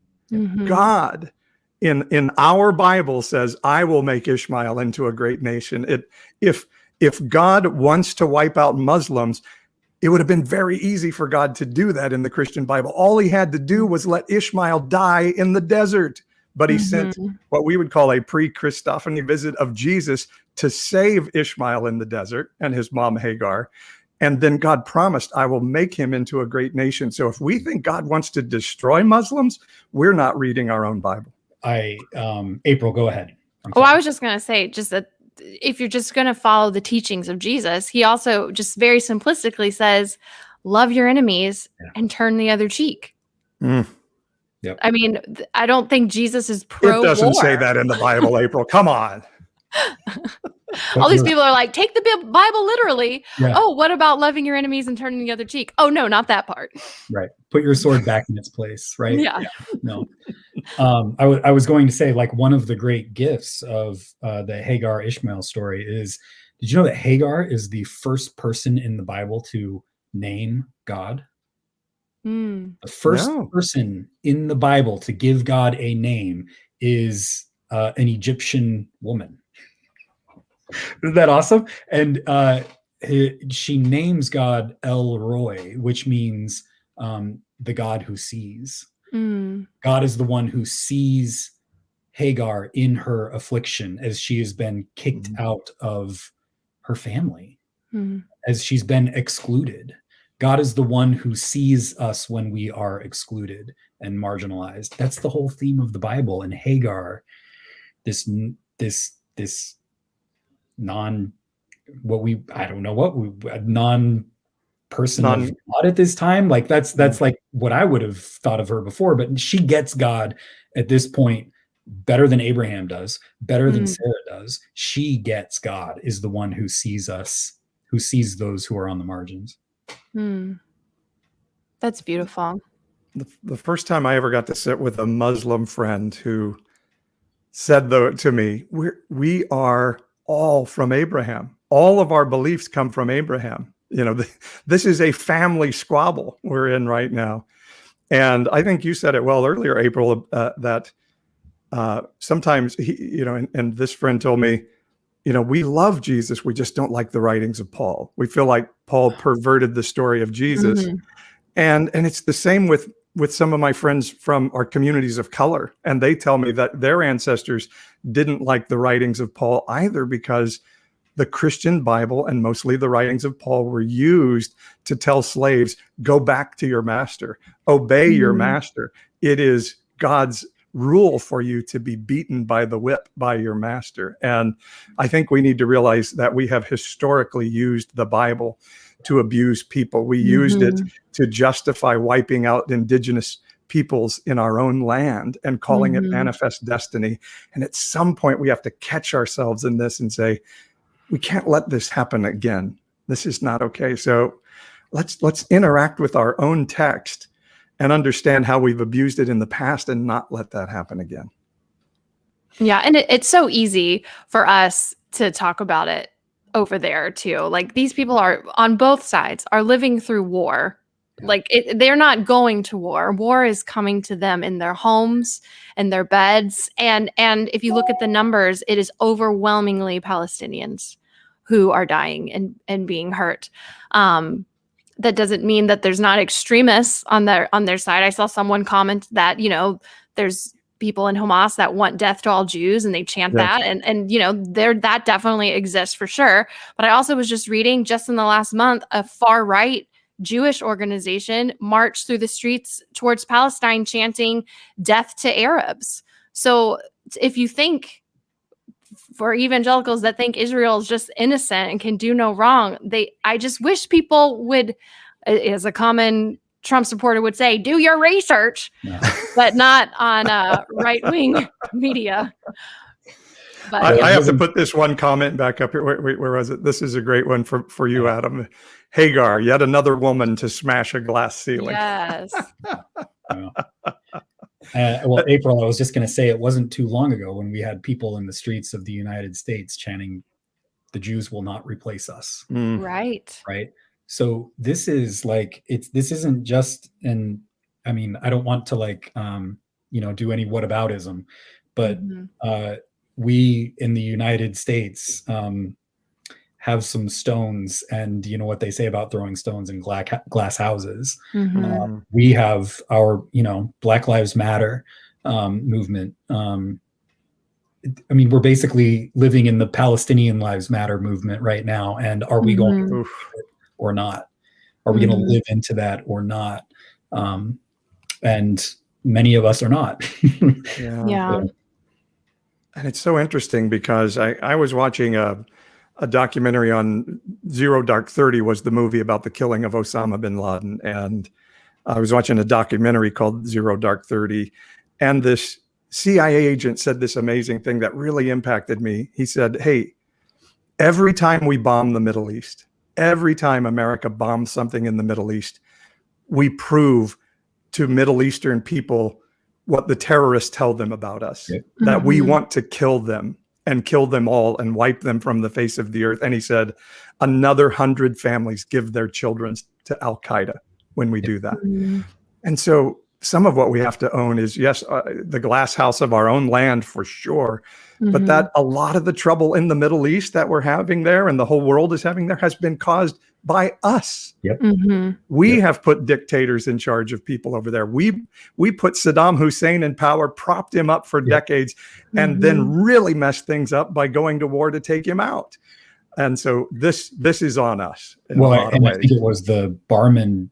God in our Bible says, I will make Ishmael into a great nation. If God wants to wipe out Muslims, it would have been very easy for God to do that in the Christian Bible. All he had to do was let Ishmael die in the desert. But he sent what we would call a pre-Christophany visit of Jesus to save Ishmael in the desert and his mom Hagar. And then God promised, I will make him into a great nation. So if we think God wants to destroy Muslims, we're not reading our own Bible. April, go ahead. I was just going to say, just that if you're just going to follow the teachings of Jesus, he also just very simplistically says, love your enemies and turn the other cheek. Mm. I mean, I don't think Jesus is pro-war. It doesn't say that in the Bible, April. Come on. All these people are like, take the Bible literally. Yeah. Oh, what about loving your enemies and turning the other cheek? Oh, no, not that part. Right. Put your sword back in its place. Right. Yeah. No. I was going to say, like, one of the great gifts of the Hagar Ishmael story is, did you know that Hagar is the first person in the Bible to name God? The first person in the Bible to give God a name is an Egyptian woman. Isn't that awesome? And she names God El Roy, which means the God who sees. God is the one who sees Hagar in her affliction as she has been kicked out of her family, as she's been excluded. God is the one who sees us when we are excluded and marginalized. That's the whole theme of the Bible. And Hagar, this non person of God at this time, like that's like what I would have thought of her before, but she gets God at this point better than Abraham does, better than Sarah does. She gets God, is the one who sees us, who sees those who are on the margins. That's beautiful. The first time I ever got to sit with a Muslim friend who said to me, we are all from Abraham. All of our beliefs come from Abraham. You know, this is a family squabble we're in right now. And I think you said it well earlier, April, that sometimes, and this friend told me, we love Jesus. We just don't like the writings of Paul. We feel like Paul perverted the story of Jesus. And it's the same with some of my friends from our communities of color. And they tell me that their ancestors didn't like the writings of Paul either, because the Christian Bible and mostly the writings of Paul were used to tell slaves, go back to your master, obey your master. It is God's rule for you to be beaten by the whip by your master. And I think we need to realize that we have historically used the Bible to abuse people. We used it to justify wiping out indigenous peoples in our own land and calling it manifest destiny. And at some point we have to catch ourselves in this and say, we can't let this happen again. This is not okay. So let's interact with our own text and understand how we've abused it in the past and not let that happen again. Yeah. And it's so easy for us to talk about it over there too. Like, these people are on both sides are living through war. Like, they're not going to war. War is coming to them in their homes and their beds. And if you look at the numbers, it is overwhelmingly Palestinians who are dying and being hurt. That doesn't mean that there's not extremists on their side. I saw someone comment that, there's people in Hamas that want death to all Jews and they chant that. And that definitely exists for sure. But I also was just reading just in the last month, a far right Jewish organization marched through the streets towards Palestine chanting death to Arabs. So if you think, for evangelicals that think Israel is just innocent and can do no wrong, I just wish people would, as a common Trump supporter would say, do your research, but not on right-wing media. But, I have to put this one comment back up here. Where was it? This is a great one for you, Adam. Hagar, yet another woman to smash a glass ceiling. Yes. Well, April, I was just going to say, it wasn't too long ago when we had people in the streets of the United States chanting, the Jews will not replace us. Right. Right. So this is like, this isn't just, and I mean, I don't want to do any whataboutism, but we in the United States have some stones, and you know what they say about throwing stones in glass houses. We have our, Black Lives Matter movement. I mean, we're basically living in the Palestinian Lives Matter movement right now. And are we going to or not? Are we going to live into that or not? And many of us are not. Yeah. And it's so interesting because I was watching a documentary on Zero Dark 30 was the movie about the killing of Osama bin Laden. And I was watching a documentary called Zero Dark 30, and this CIA agent said this amazing thing that really impacted me. He said, hey, every time we bomb the Middle East, every time America bombs something in the Middle East, we prove to Middle Eastern people what the terrorists tell them about us, that we want to kill them and kill them all and wipe them from the face of the earth. And he said, another 100 families give their children to Al-Qaeda when we do that. And so some of what we have to own is, yes, the glass house of our own land for sure, but that a lot of the trouble in the Middle East that we're having there and the whole world is having there has been caused by us. We have put dictators in charge of people over there. We put Saddam Hussein in power, propped him up for decades, and then really messed things up by going to war to take him out. And so this is on us in a lot of ways. I think it was the Barman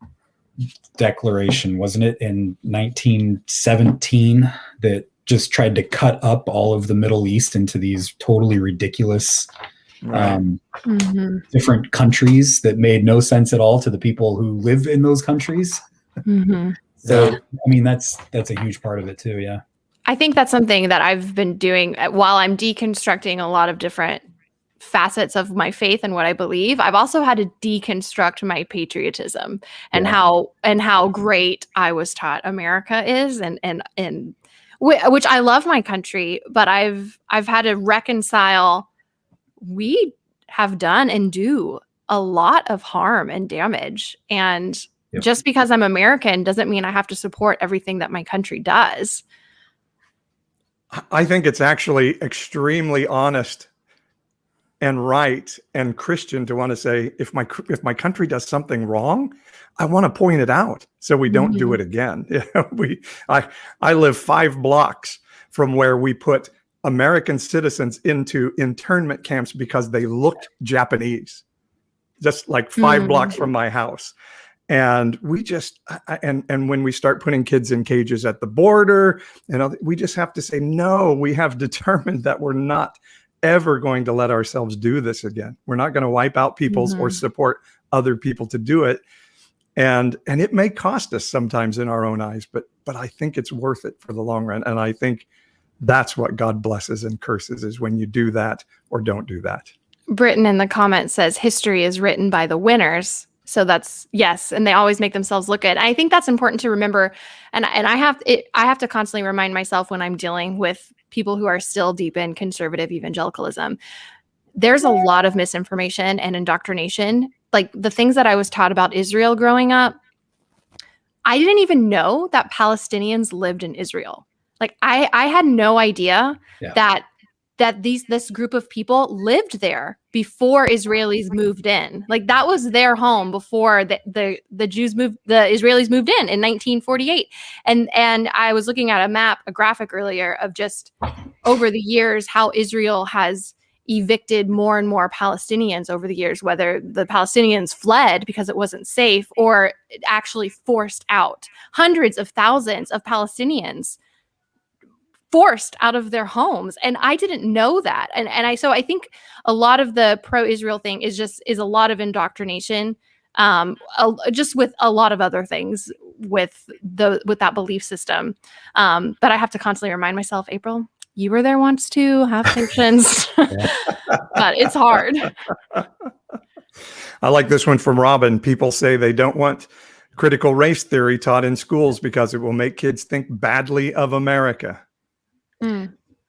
Declaration, wasn't it, in 1917, that just tried to cut up all of the Middle East into these totally ridiculous different countries that made no sense at all to the people who live in those countries. So, I mean, that's a huge part of it too. Yeah. I think that's something that I've been doing while I'm deconstructing a lot of different facets of my faith and what I believe. I've also had to deconstruct my patriotism and how great I was taught America is, and which I love my country, but I've had to reconcile. We have done and do a lot of harm and damage, and just because I'm American doesn't mean I have to support everything that my country does. I think it's actually extremely honest and right and Christian to want to say, if my country does something wrong, I want to point it out so we don't do it again. I live 5 blocks from where we put American citizens into internment camps because they looked Japanese, just like 5 blocks from my house. And we just, and when we start putting kids in cages at the border, we just have to say, no, we have determined that we're not ever going to let ourselves do this again. We're not going to wipe out people's or support other people to do it. And it may cost us sometimes in our own eyes, but I think it's worth it for the long run. And I think that's what God blesses and curses, is when you do that or don't do that. Britton in the comments says history is written by the winners. So that's yes, and they always make themselves look good. I think that's important to remember, and I have to constantly remind myself when I'm dealing with people who are still deep in conservative evangelicalism. There's a lot of misinformation and indoctrination. Like the things that I was taught about Israel growing up, I didn't even know that Palestinians lived in Israel. Like I had no idea that this group of people lived there before Israelis moved in. Like that was their home before the Jews moved, the Israelis moved in 1948. And I was looking at a graphic earlier of just over the years how Israel has evicted more and more Palestinians over the years, whether the Palestinians fled because it wasn't safe or actually forced out. Hundreds of thousands of Palestinians forced out of their homes. And I didn't know that. So I think a lot of the pro-Israel thing is a lot of indoctrination, just with a lot of other things with that belief system. But I have to constantly remind myself, April, you were there once too, have patience. But it's hard. I like this one from Robin. People say they don't want critical race theory taught in schools because it will make kids think badly of America.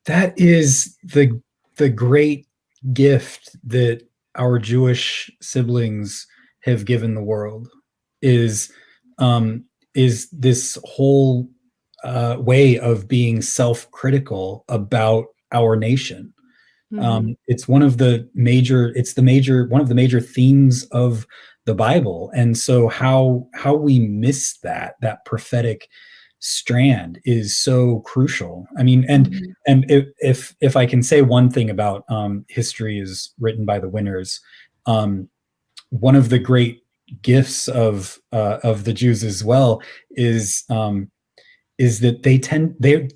That is the great gift that our Jewish siblings have given the world, is this whole way of being self-critical about our nation. It's one of the major themes of the Bible, and so how we miss that prophetic strand is so crucial. I mean, and if I can say one thing about history is written by the winners, one of the great gifts of the Jews as well is that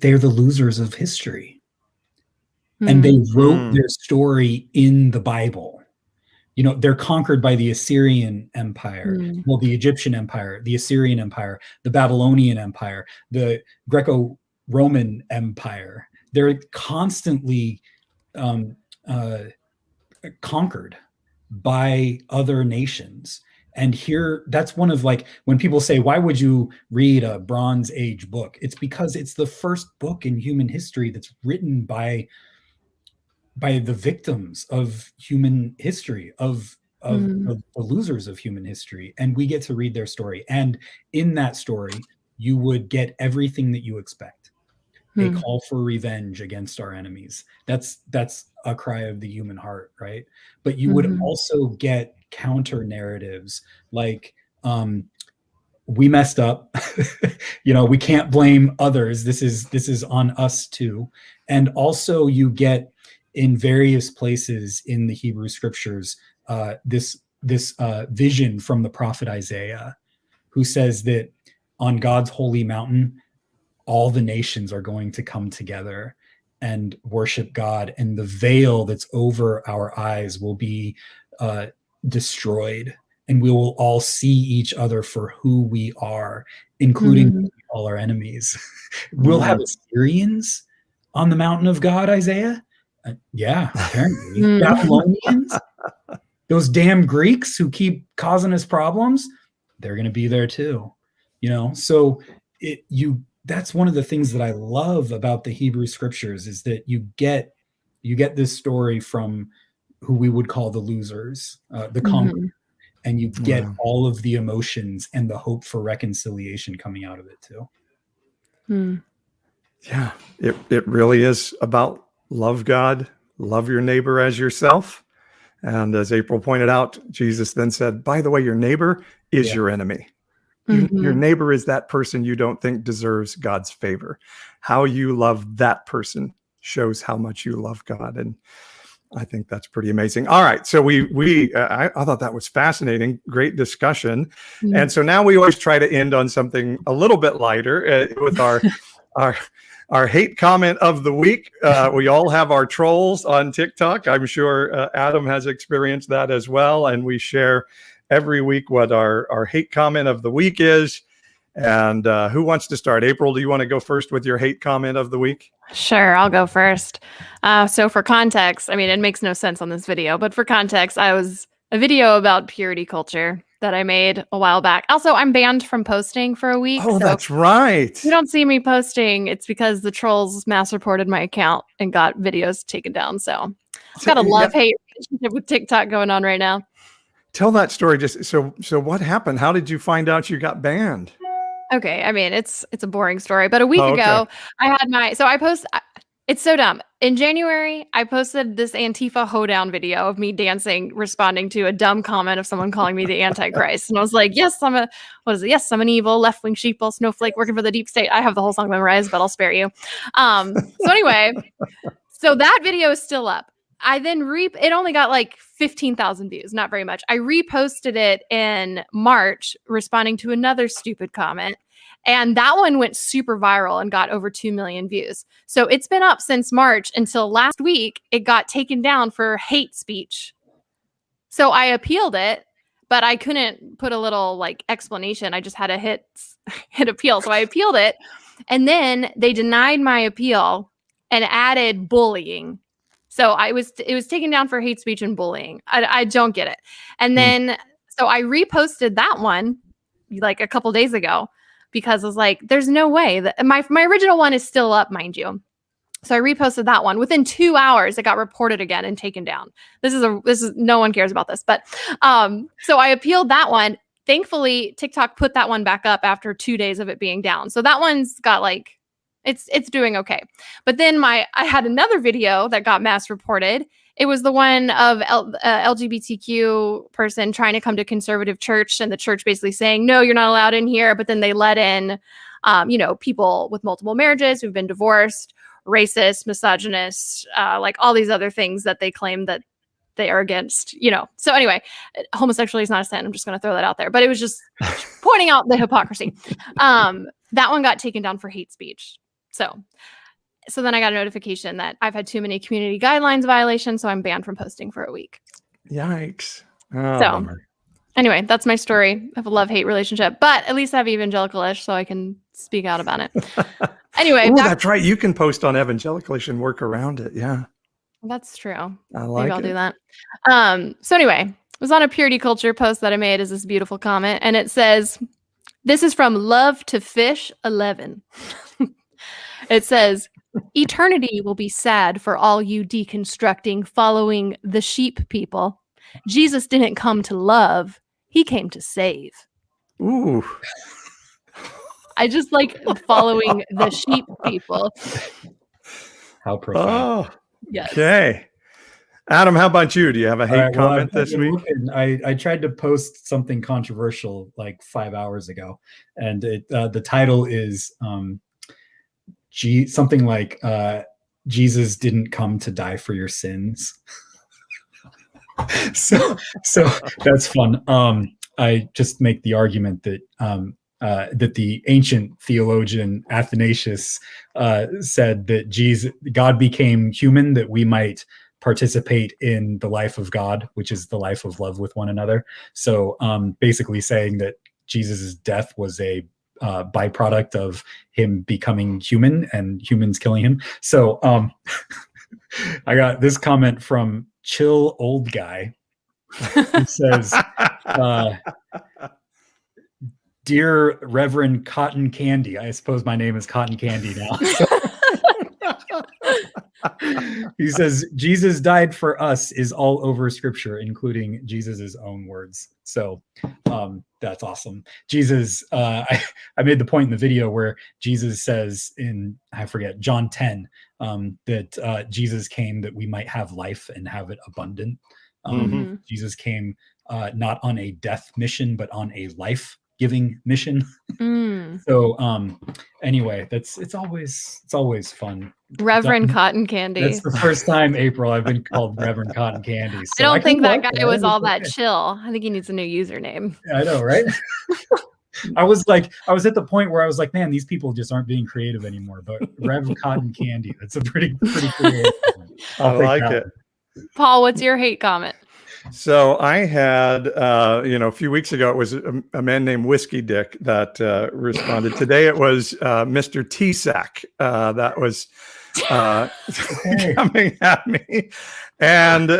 they're the losers of history, and they wrote their story in the Bible. they're conquered by the Assyrian Empire, well, the Egyptian Empire, the Assyrian Empire, the Babylonian Empire, the Greco-Roman Empire. They're constantly conquered by other nations. And here, that's one of, like, when people say, why would you read a Bronze Age book? It's because it's the first book in human history that's written by the victims of human history, of the losers of human history. And we get to read their story. And in that story, you would get everything that you expect. A call for revenge against our enemies. That's a cry of the human heart, right? But you would also get counter narratives like, we messed up. We can't blame others. This is on us too. And also you get in various places in the Hebrew scriptures this vision from the prophet Isaiah, who says that on God's holy mountain, all the nations are going to come together and worship God, and the veil that's over our eyes will be destroyed, and we will all see each other for who we are, including all our enemies. We'll have Assyrians on the mountain of God, Isaiah. Yeah, apparently. Babylonians, those damn Greeks who keep causing us problems, they're going to be there too. So that's one of the things that I love about the Hebrew scriptures, is that you get this story from who we would call the losers, the conquerors, and you get all of the emotions and the hope for reconciliation coming out of it too. Yeah, it really is about love God, love your neighbor as yourself. And as April pointed out, Jesus then said, by the way, your neighbor is your enemy. Your neighbor is that person you don't think deserves God's favor. How you love that person shows how much you love God. And I think that's pretty amazing. All right. So I thought that was fascinating. Great discussion. And so now we always try to end on something a little bit lighter with our hate comment of the week. We all have our trolls on TikTok. I'm sure Adam has experienced that as well. And we share every week what our hate comment of the week is. And who wants to start? April, do you want to go first with your hate comment of the week? Sure, I'll go first. So for context, I mean, it makes no sense on this video, but for context, I was a video about purity culture that I made a while back. Also, I'm banned from posting for a week. Oh, so that's right. if you don't see me posting, it's because the trolls mass reported my account and got videos taken down. So I've got a love-hate relationship with TikTok going on right now. Tell that story. Just so what happened? How did you find out you got banned? Okay, I mean, it's a boring story, but a week ago, I had it's so dumb. In January, I posted this Antifa hoedown video of me dancing, responding to a dumb comment of someone calling me the Antichrist. And I was like, yes, I'm an evil left-wing sheeple snowflake working for the deep state. I have the whole song memorized, but I'll spare you. So anyway, so that video is still up. I then it only got like 15,000 views, not very much. I reposted it in March, responding to another stupid comment. And that one went super viral and got over 2 million views. So it's been up since March until last week. It got taken down for hate speech. So I appealed it, but I couldn't put a little like explanation. I just had to hit appeal. So I appealed it. And then they denied my appeal and added bullying. So it was taken down for hate speech and bullying. I don't get it. And then, so I reposted that one like a couple days ago because I was like, there's no way that my original one is still up, mind you. So I reposted that one. Within 2 hours, it got reported again and taken down. This is no one cares about this, but so I appealed that one. Thankfully, TikTok put that one back up after 2 days of it being down. So that one's got like, it's doing okay. But then I had another video that got mass reported. It was the one of LGBTQ person trying to come to conservative church, and the church basically saying, no, you're not allowed in here. But then they let in, people with multiple marriages who've been divorced, racist, misogynist, like all these other things that they claim that they are against, So anyway, homosexuality is not a sin. I'm just going to throw that out there. But it was just pointing out the hypocrisy. That one got taken down for hate speech. So then I got a notification that I've had too many community guidelines violations, so I'm banned from posting for a week. Yikes. Oh, So bummer. anyway, that's my story. I have a love-hate relationship, but at least I have Evangelical-ish, so I can speak out about it. Anyway, Oh, that's right. You can post on Evangelicals and work around it. Yeah, that's true. I Maybe like I'll it. do that. So anyway, it was on a purity culture post that I made as this beautiful comment, and it says, this is from Love to Fish 11. It says, eternity will be sad for all you deconstructing, following the sheep people. Jesus didn't come to love, he came to save. Ooh. I just like following the sheep people. How profound. Oh, Yes. okay. Adam, how about you? Do you have a hate comment I've this been week? looking. I tried to post something controversial like 5 hours ago, and the title is something like Jesus didn't come to die for your sins. so that's fun. I just make the argument that that the ancient theologian Athanasius said that God became human that we might participate in the life of God, which is the life of love with one another. So basically saying that Jesus's death was a byproduct of him becoming human and humans killing him. So I got this comment from Chill Old Guy. He says, Dear Reverend Cotton Candy, I suppose my name is Cotton Candy now. He says, Jesus died for us is all over scripture, including Jesus's own words. So that's awesome. Jesus, I made the point in the video where Jesus says in, I forget, John 10, that Jesus came that we might have life and have it abundant. Jesus came not on a death mission, but on a life-giving mission. So anyway, it's always fun. Reverend Cotton Candy. That's the first time, April, I've been called Reverend Cotton Candy. So I don't think that like guy was all that chill. I think he needs a new username. I know, right? I was at the point where I was like, man, these people just aren't being creative anymore. But Reverend Cotton Candy, that's a pretty creative one. I like it. Paul, what's your hate comment? So I had, a few weeks ago, it was a man named Whiskey Dick that responded. Today it was Mr. T-Sack that was coming at me. And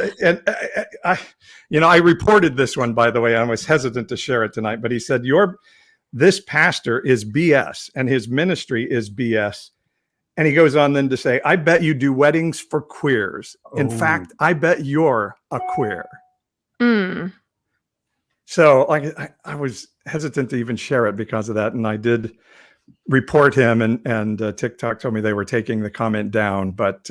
I reported this one, by the way. I was hesitant to share it tonight, but he said, this pastor is BS and his ministry is BS. And he goes on then to say, I bet you do weddings for queers. In fact, I bet you're a queer. So I was hesitant to even share it because of that. And I did report him and TikTok told me they were taking the comment down. But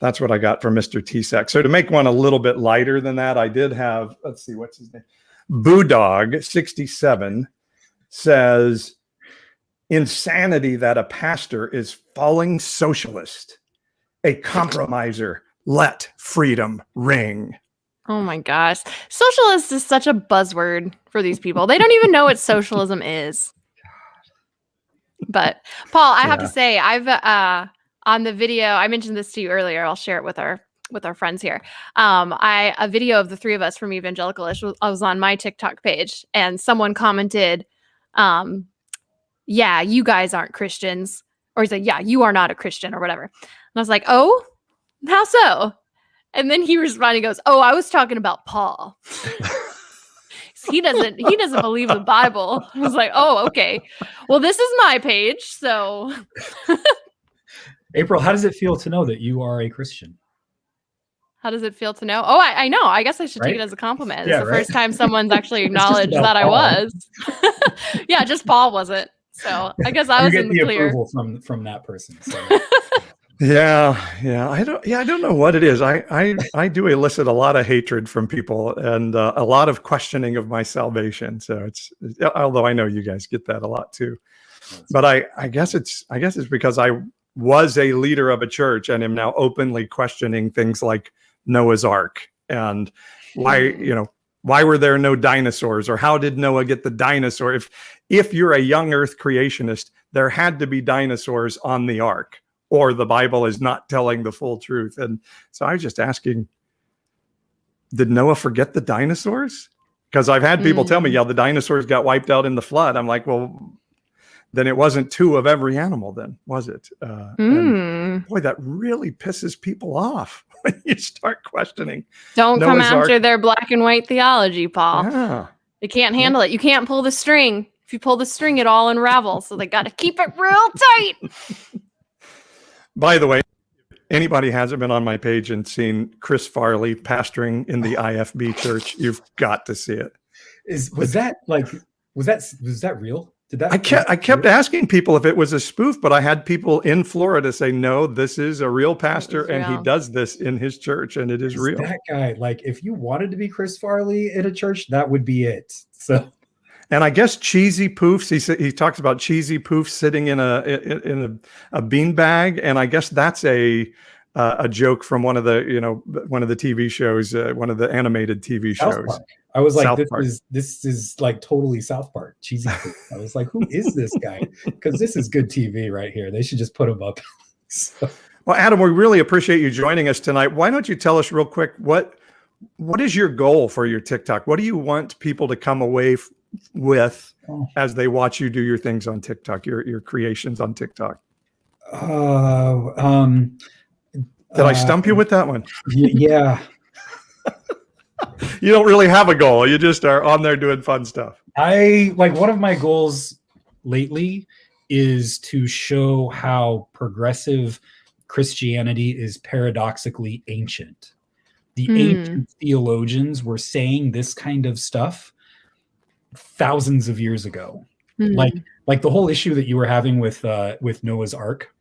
that's what I got from Mr. T-Sack. So to make one a little bit lighter than that, I did have, let's see, what's his name? Boodog67 says, insanity that a pastor is falling socialist, a compromiser. Let freedom ring. Oh my gosh. Socialist is such a buzzword for these people. They don't even know what socialism is. But Paul, I have to say, I've on the video, I mentioned this to you earlier. I'll share it with our friends here. A video of the three of us from Evangelicalish was on my TikTok page, and someone commented, yeah, you guys aren't Christians. Or he said, yeah, you are not a Christian or whatever. And I was like, oh, how so? And then he responded, he goes, oh, I was talking about Paul. He doesn't believe the Bible. I was like, oh, okay. Well, this is my page, so. April, how does it feel to know that you are a Christian? How does it feel to know? Oh, I know. I guess I should take it as a compliment. It's the first time someone's actually acknowledged that I was. Yeah, just Paul wasn't. So I guess I was in the clear. Approval from that person. So. Yeah. I don't know what it is. I do elicit a lot of hatred from people and a lot of questioning of my salvation. So it's, although I know you guys get that a lot too, but I guess it's because I was a leader of a church and am now openly questioning things like Noah's Ark and why were there no dinosaurs, or how did Noah get the dinosaur? If you're a young earth creationist, there had to be dinosaurs on the ark, or the Bible is not telling the full truth. And so I was just asking, did Noah forget the dinosaurs? Because I've had people tell me, yeah, the dinosaurs got wiped out in the flood. I'm like, well, then it wasn't 2 of every animal then, was it? And boy, that really pisses people off when you start questioning. Don't Noah's come after Ark. their black and white theology, Paul. Yeah. They can't handle it. You can't pull the string. If you pull the string, it all unravels. So they got to keep it real tight. By the way, anybody hasn't been on my page and seen Chris Farley pastoring in the IFB church, you've got to see it. Was that real? Did that? I kept asking people if it was a spoof, but I had people in Florida say, no, this is a real pastor, and he does this in his church, and it is real. That guy, like, if you wanted to be Chris Farley at a church, that would be it. So, and I guess cheesy poofs. He talks about cheesy poofs sitting in a bean bag, and I guess that's a joke from one of the TV shows, one of the animated TV shows. Park. I was like, this is like totally South Park, cheesy poof. I was like, who is this guy? Because this is good TV right here. They should just put him up. So. Well, Adam, we really appreciate you joining us tonight. Why don't you tell us real quick, what is your goal for your TikTok? What do you want people to come away with as they watch you do your things on TikTok, your creations on TikTok? Did I stump you with that one? Yeah. You don't really have a goal. You just are on there doing fun stuff. One of my goals lately is to show how progressive Christianity is paradoxically ancient. The ancient theologians were saying this kind of stuff thousands of years ago. Like the whole issue that you were having with Noah's Ark.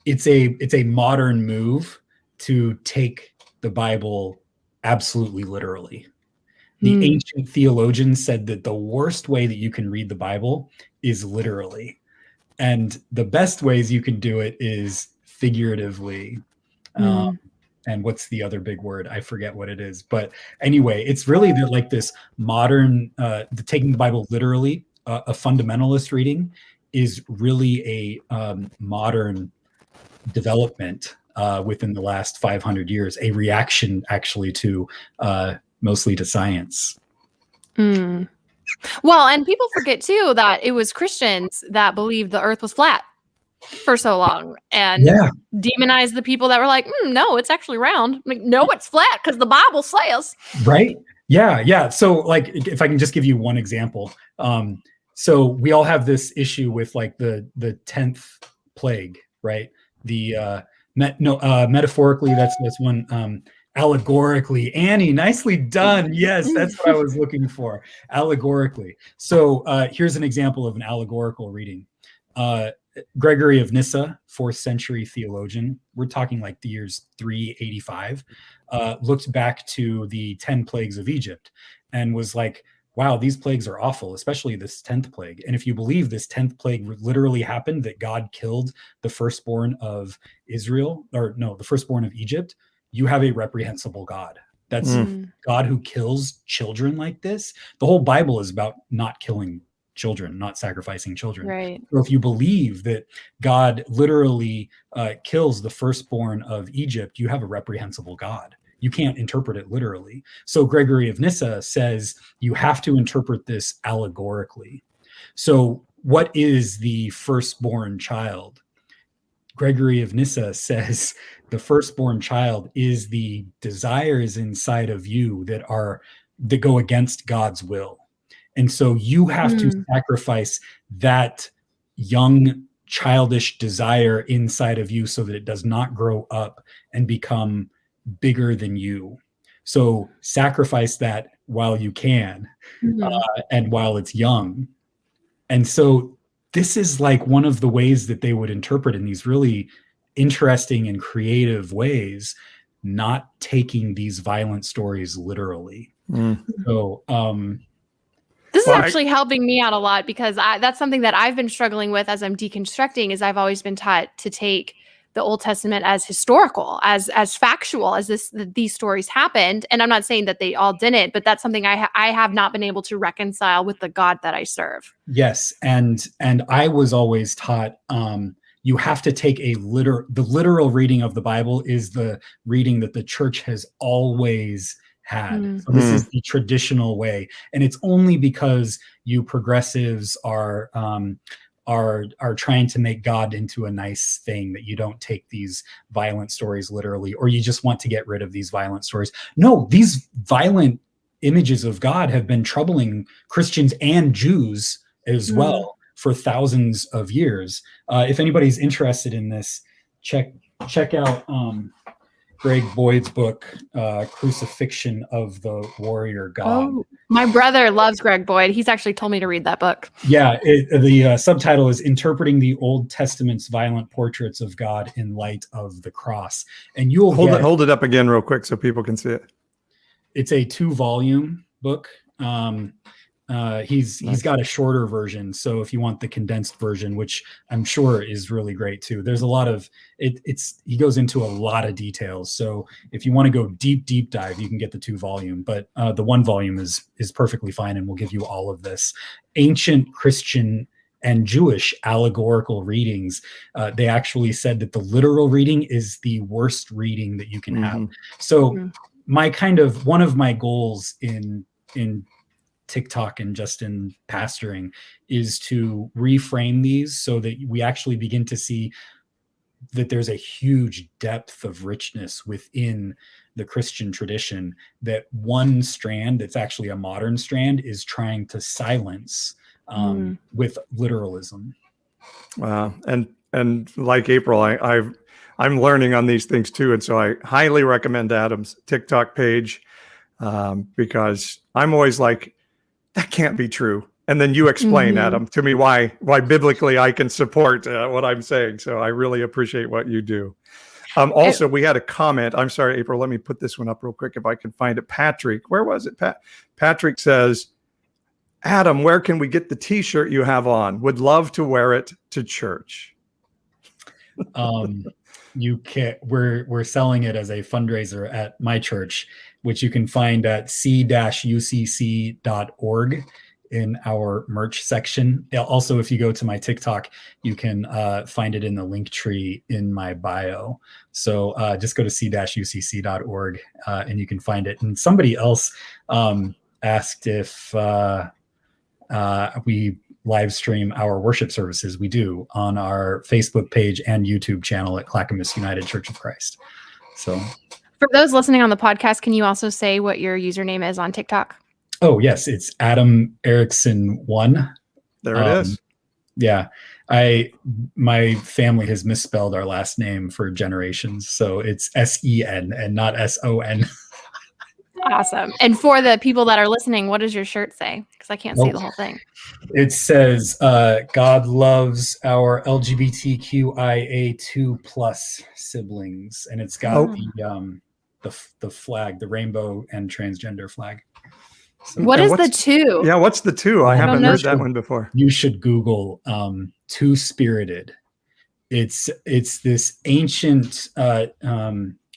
It's a modern move to take the Bible absolutely literally. The ancient theologians said that the worst way that you can read the Bible is literally. And the best ways you can do it is figuratively. And what's the other big word? I forget what it is. But anyway, it's really this modern, taking the Bible literally, a fundamentalist reading is really a modern development within the last 500 years, a reaction actually to mostly to science. Well, and people forget too that it was Christians that believed the earth was flat for so long and demonized the people that were like, no, it's actually round. Like, no, it's flat because the Bible says. Right. Yeah. So like, if I can just give you one example. So we all have this issue with like the 10th plague, right? Metaphorically, that's one. Allegorically, Annie, nicely done. Yes, that's what I was looking for. Allegorically. So here's an example of an allegorical reading. Gregory of Nyssa, 4th century theologian, we're talking like the years 385, looked back to the 10 plagues of Egypt and was like, wow, these plagues are awful, especially this 10th plague. And if you believe this 10th plague literally happened, that God killed the firstborn of Israel, or no, the firstborn of Egypt, you have a reprehensible God. That's God who kills children like this. The whole Bible is about not killing children, not sacrificing children. Right. So if you believe that God literally kills the firstborn of Egypt, you have a reprehensible God. You can't interpret it literally. So Gregory of Nyssa says you have to interpret this allegorically. So what is the firstborn child? Gregory of Nyssa says the firstborn child is the desires inside of you that go against God's will. And so you have to sacrifice that young childish desire inside of you so that it does not grow up and become bigger than you. So sacrifice that while you can, and while it's young. And so this is like one of the ways that they would interpret in these really interesting and creative ways, not taking these violent stories literally. So this is actually helping me out a lot because that's something that I've been struggling with as I'm deconstructing. Is I've always been taught to take the Old Testament as historical, as factual, as these stories happened. And I'm not saying that they all didn't, but that's something I have not been able to reconcile with the God that I serve. Yes, and I was always taught you have to take the literal reading of the Bible is the reading that the church has always had. So this is the traditional way, and it's only because you progressives are trying to make God into a nice thing that you don't take these violent stories literally, or you just want to get rid of these violent stories. No, these violent images of God have been troubling Christians and Jews as well for thousands of years. If anybody's interested in this, check out Greg Boyd's book, Crucifixion of the Warrior God. Oh, my brother loves Greg Boyd. He's actually told me to read that book. Yeah, the subtitle is Interpreting the Old Testament's Violent Portraits of God in Light of the Cross. And you'll hold it up again real quick so people can see it. It's a 2-volume book. He's got a shorter version, so if you want the condensed version, which I'm sure is really great too, there's a lot of he goes into a lot of details. So if you want to go deep dive, you can get the 2-volume, but the 1-volume is perfectly fine, and we'll give you all of this ancient Christian and Jewish allegorical readings. They actually said that the literal reading is the worst reading that you can have. So one of my goals in TikTok and just in pastoring is to reframe these so that we actually begin to see that there's a huge depth of richness within the Christian tradition that one strand that's actually a modern strand is trying to silence with literalism. Wow. And like April, I'm learning on these things too. And so I highly recommend Adam's TikTok page because I'm always like, that can't be true. And then you explain, Adam, to me why biblically I can support what I'm saying. So I really appreciate what you do. Also, we had a comment. I'm sorry, April, let me put this one up real quick if I can find it. Patrick, where was it? Patrick says, Adam, where can we get the t-shirt you have on? Would love to wear it to church. You can we're selling it as a fundraiser at my church, which you can find at c-ucc.org in our merch section. Also, if you go to my TikTok, you can find it in the link tree in my bio. So just go to c-ucc.org and you can find it. And somebody else asked if we live stream our worship services. We do on our Facebook page and YouTube channel at Clackamas United Church of Christ. So for those listening on the podcast, can you also say what your username is on TikTok? Oh, yes. It's Adam Ericksen 1. There it is. Yeah. My family has misspelled our last name for generations. So it's S-E-N and not S-O-N. Awesome. And for the people that are listening, what does your shirt say? Because I can't see the whole thing. It says, God loves our LGBTQIA2 plus siblings. And it's got the flag, the rainbow and transgender flag. So, what is the 2? Yeah, what's the 2? I haven't heard that one before. You should Google Two-Spirited. It's this ancient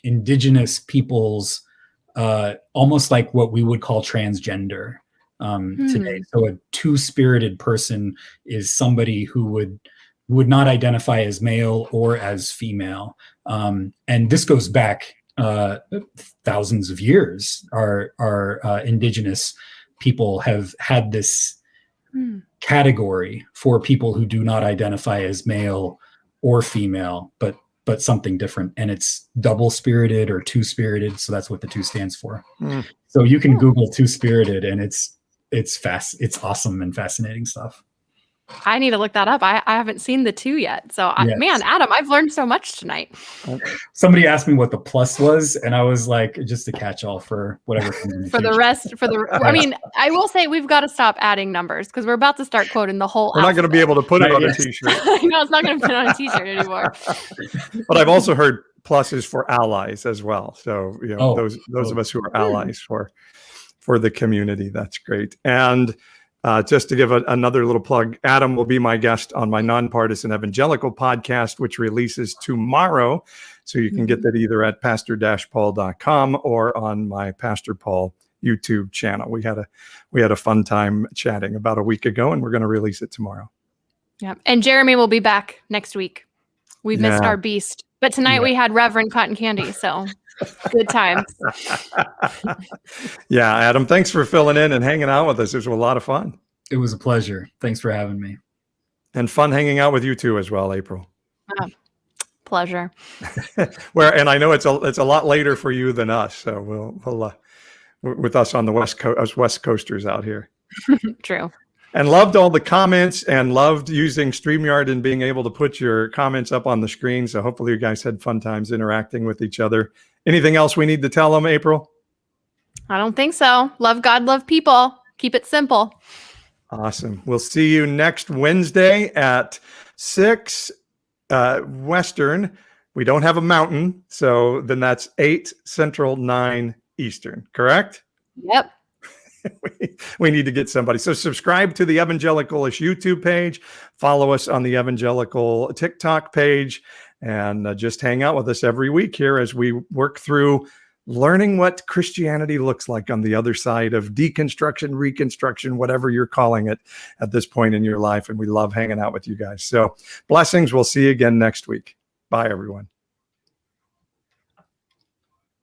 indigenous people's almost like what we would call transgender today. So a two-spirited person is somebody who would not identify as male or as female. And this goes back thousands of years. Our indigenous people have had this category for people who do not identify as male or female, but something different, and it's double-spirited or two-spirited. So that's what the 2 stands for. So you can Google Two-Spirited, and it's awesome and fascinating stuff. I need to look that up. I haven't seen the 2 yet. So Yes. Man, Adam, I've learned so much tonight. Somebody asked me what the plus was, and I was like, just a catch-all for whatever. I mean, I will say we've got to stop adding numbers because we're about to start quoting the whole. We're not going to be able to put it on a Yes. t-shirt. No, it's not going to fit on a t-shirt anymore. But I've also heard pluses for allies as well. So those of us who are allies for the community, that's great. And just to give another little plug, Adam will be my guest on my Nonpartisan Evangelical podcast, which releases tomorrow. So you can get that either at pastor-paul.com or on my Pastor Paul YouTube channel. We had a fun time chatting about a week ago, and we're going to release it tomorrow. Yeah. And Jeremy will be back next week. We missed our beast. But tonight we had Reverend Cotton Candy, so good times. Yeah, Adam, thanks for filling in and hanging out with us. It was a lot of fun. It was a pleasure. Thanks for having me. And fun hanging out with you too as well, April. Pleasure. And I know it's a lot later for you than us, so we'll with us on the West Coast, us West Coasters out here. True. And loved all the comments and loved using StreamYard and being able to put your comments up on the screen. So hopefully you guys had fun times interacting with each other. Anything else we need to tell them, April? I don't think so. Love God, love people. Keep it simple. Awesome. We'll see you next Wednesday at 6 Western. We don't have a mountain, so then that's 8 Central, 9 Eastern, correct? Yep. We need to get somebody. So subscribe to the Evangelicalish YouTube page, follow us on the Evangelical TikTok page, and just hang out with us every week here as we work through learning what Christianity looks like on the other side of deconstruction, reconstruction, whatever you're calling it at this point in your life. And we love hanging out with you guys. So blessings. We'll see you again next week. Bye, everyone.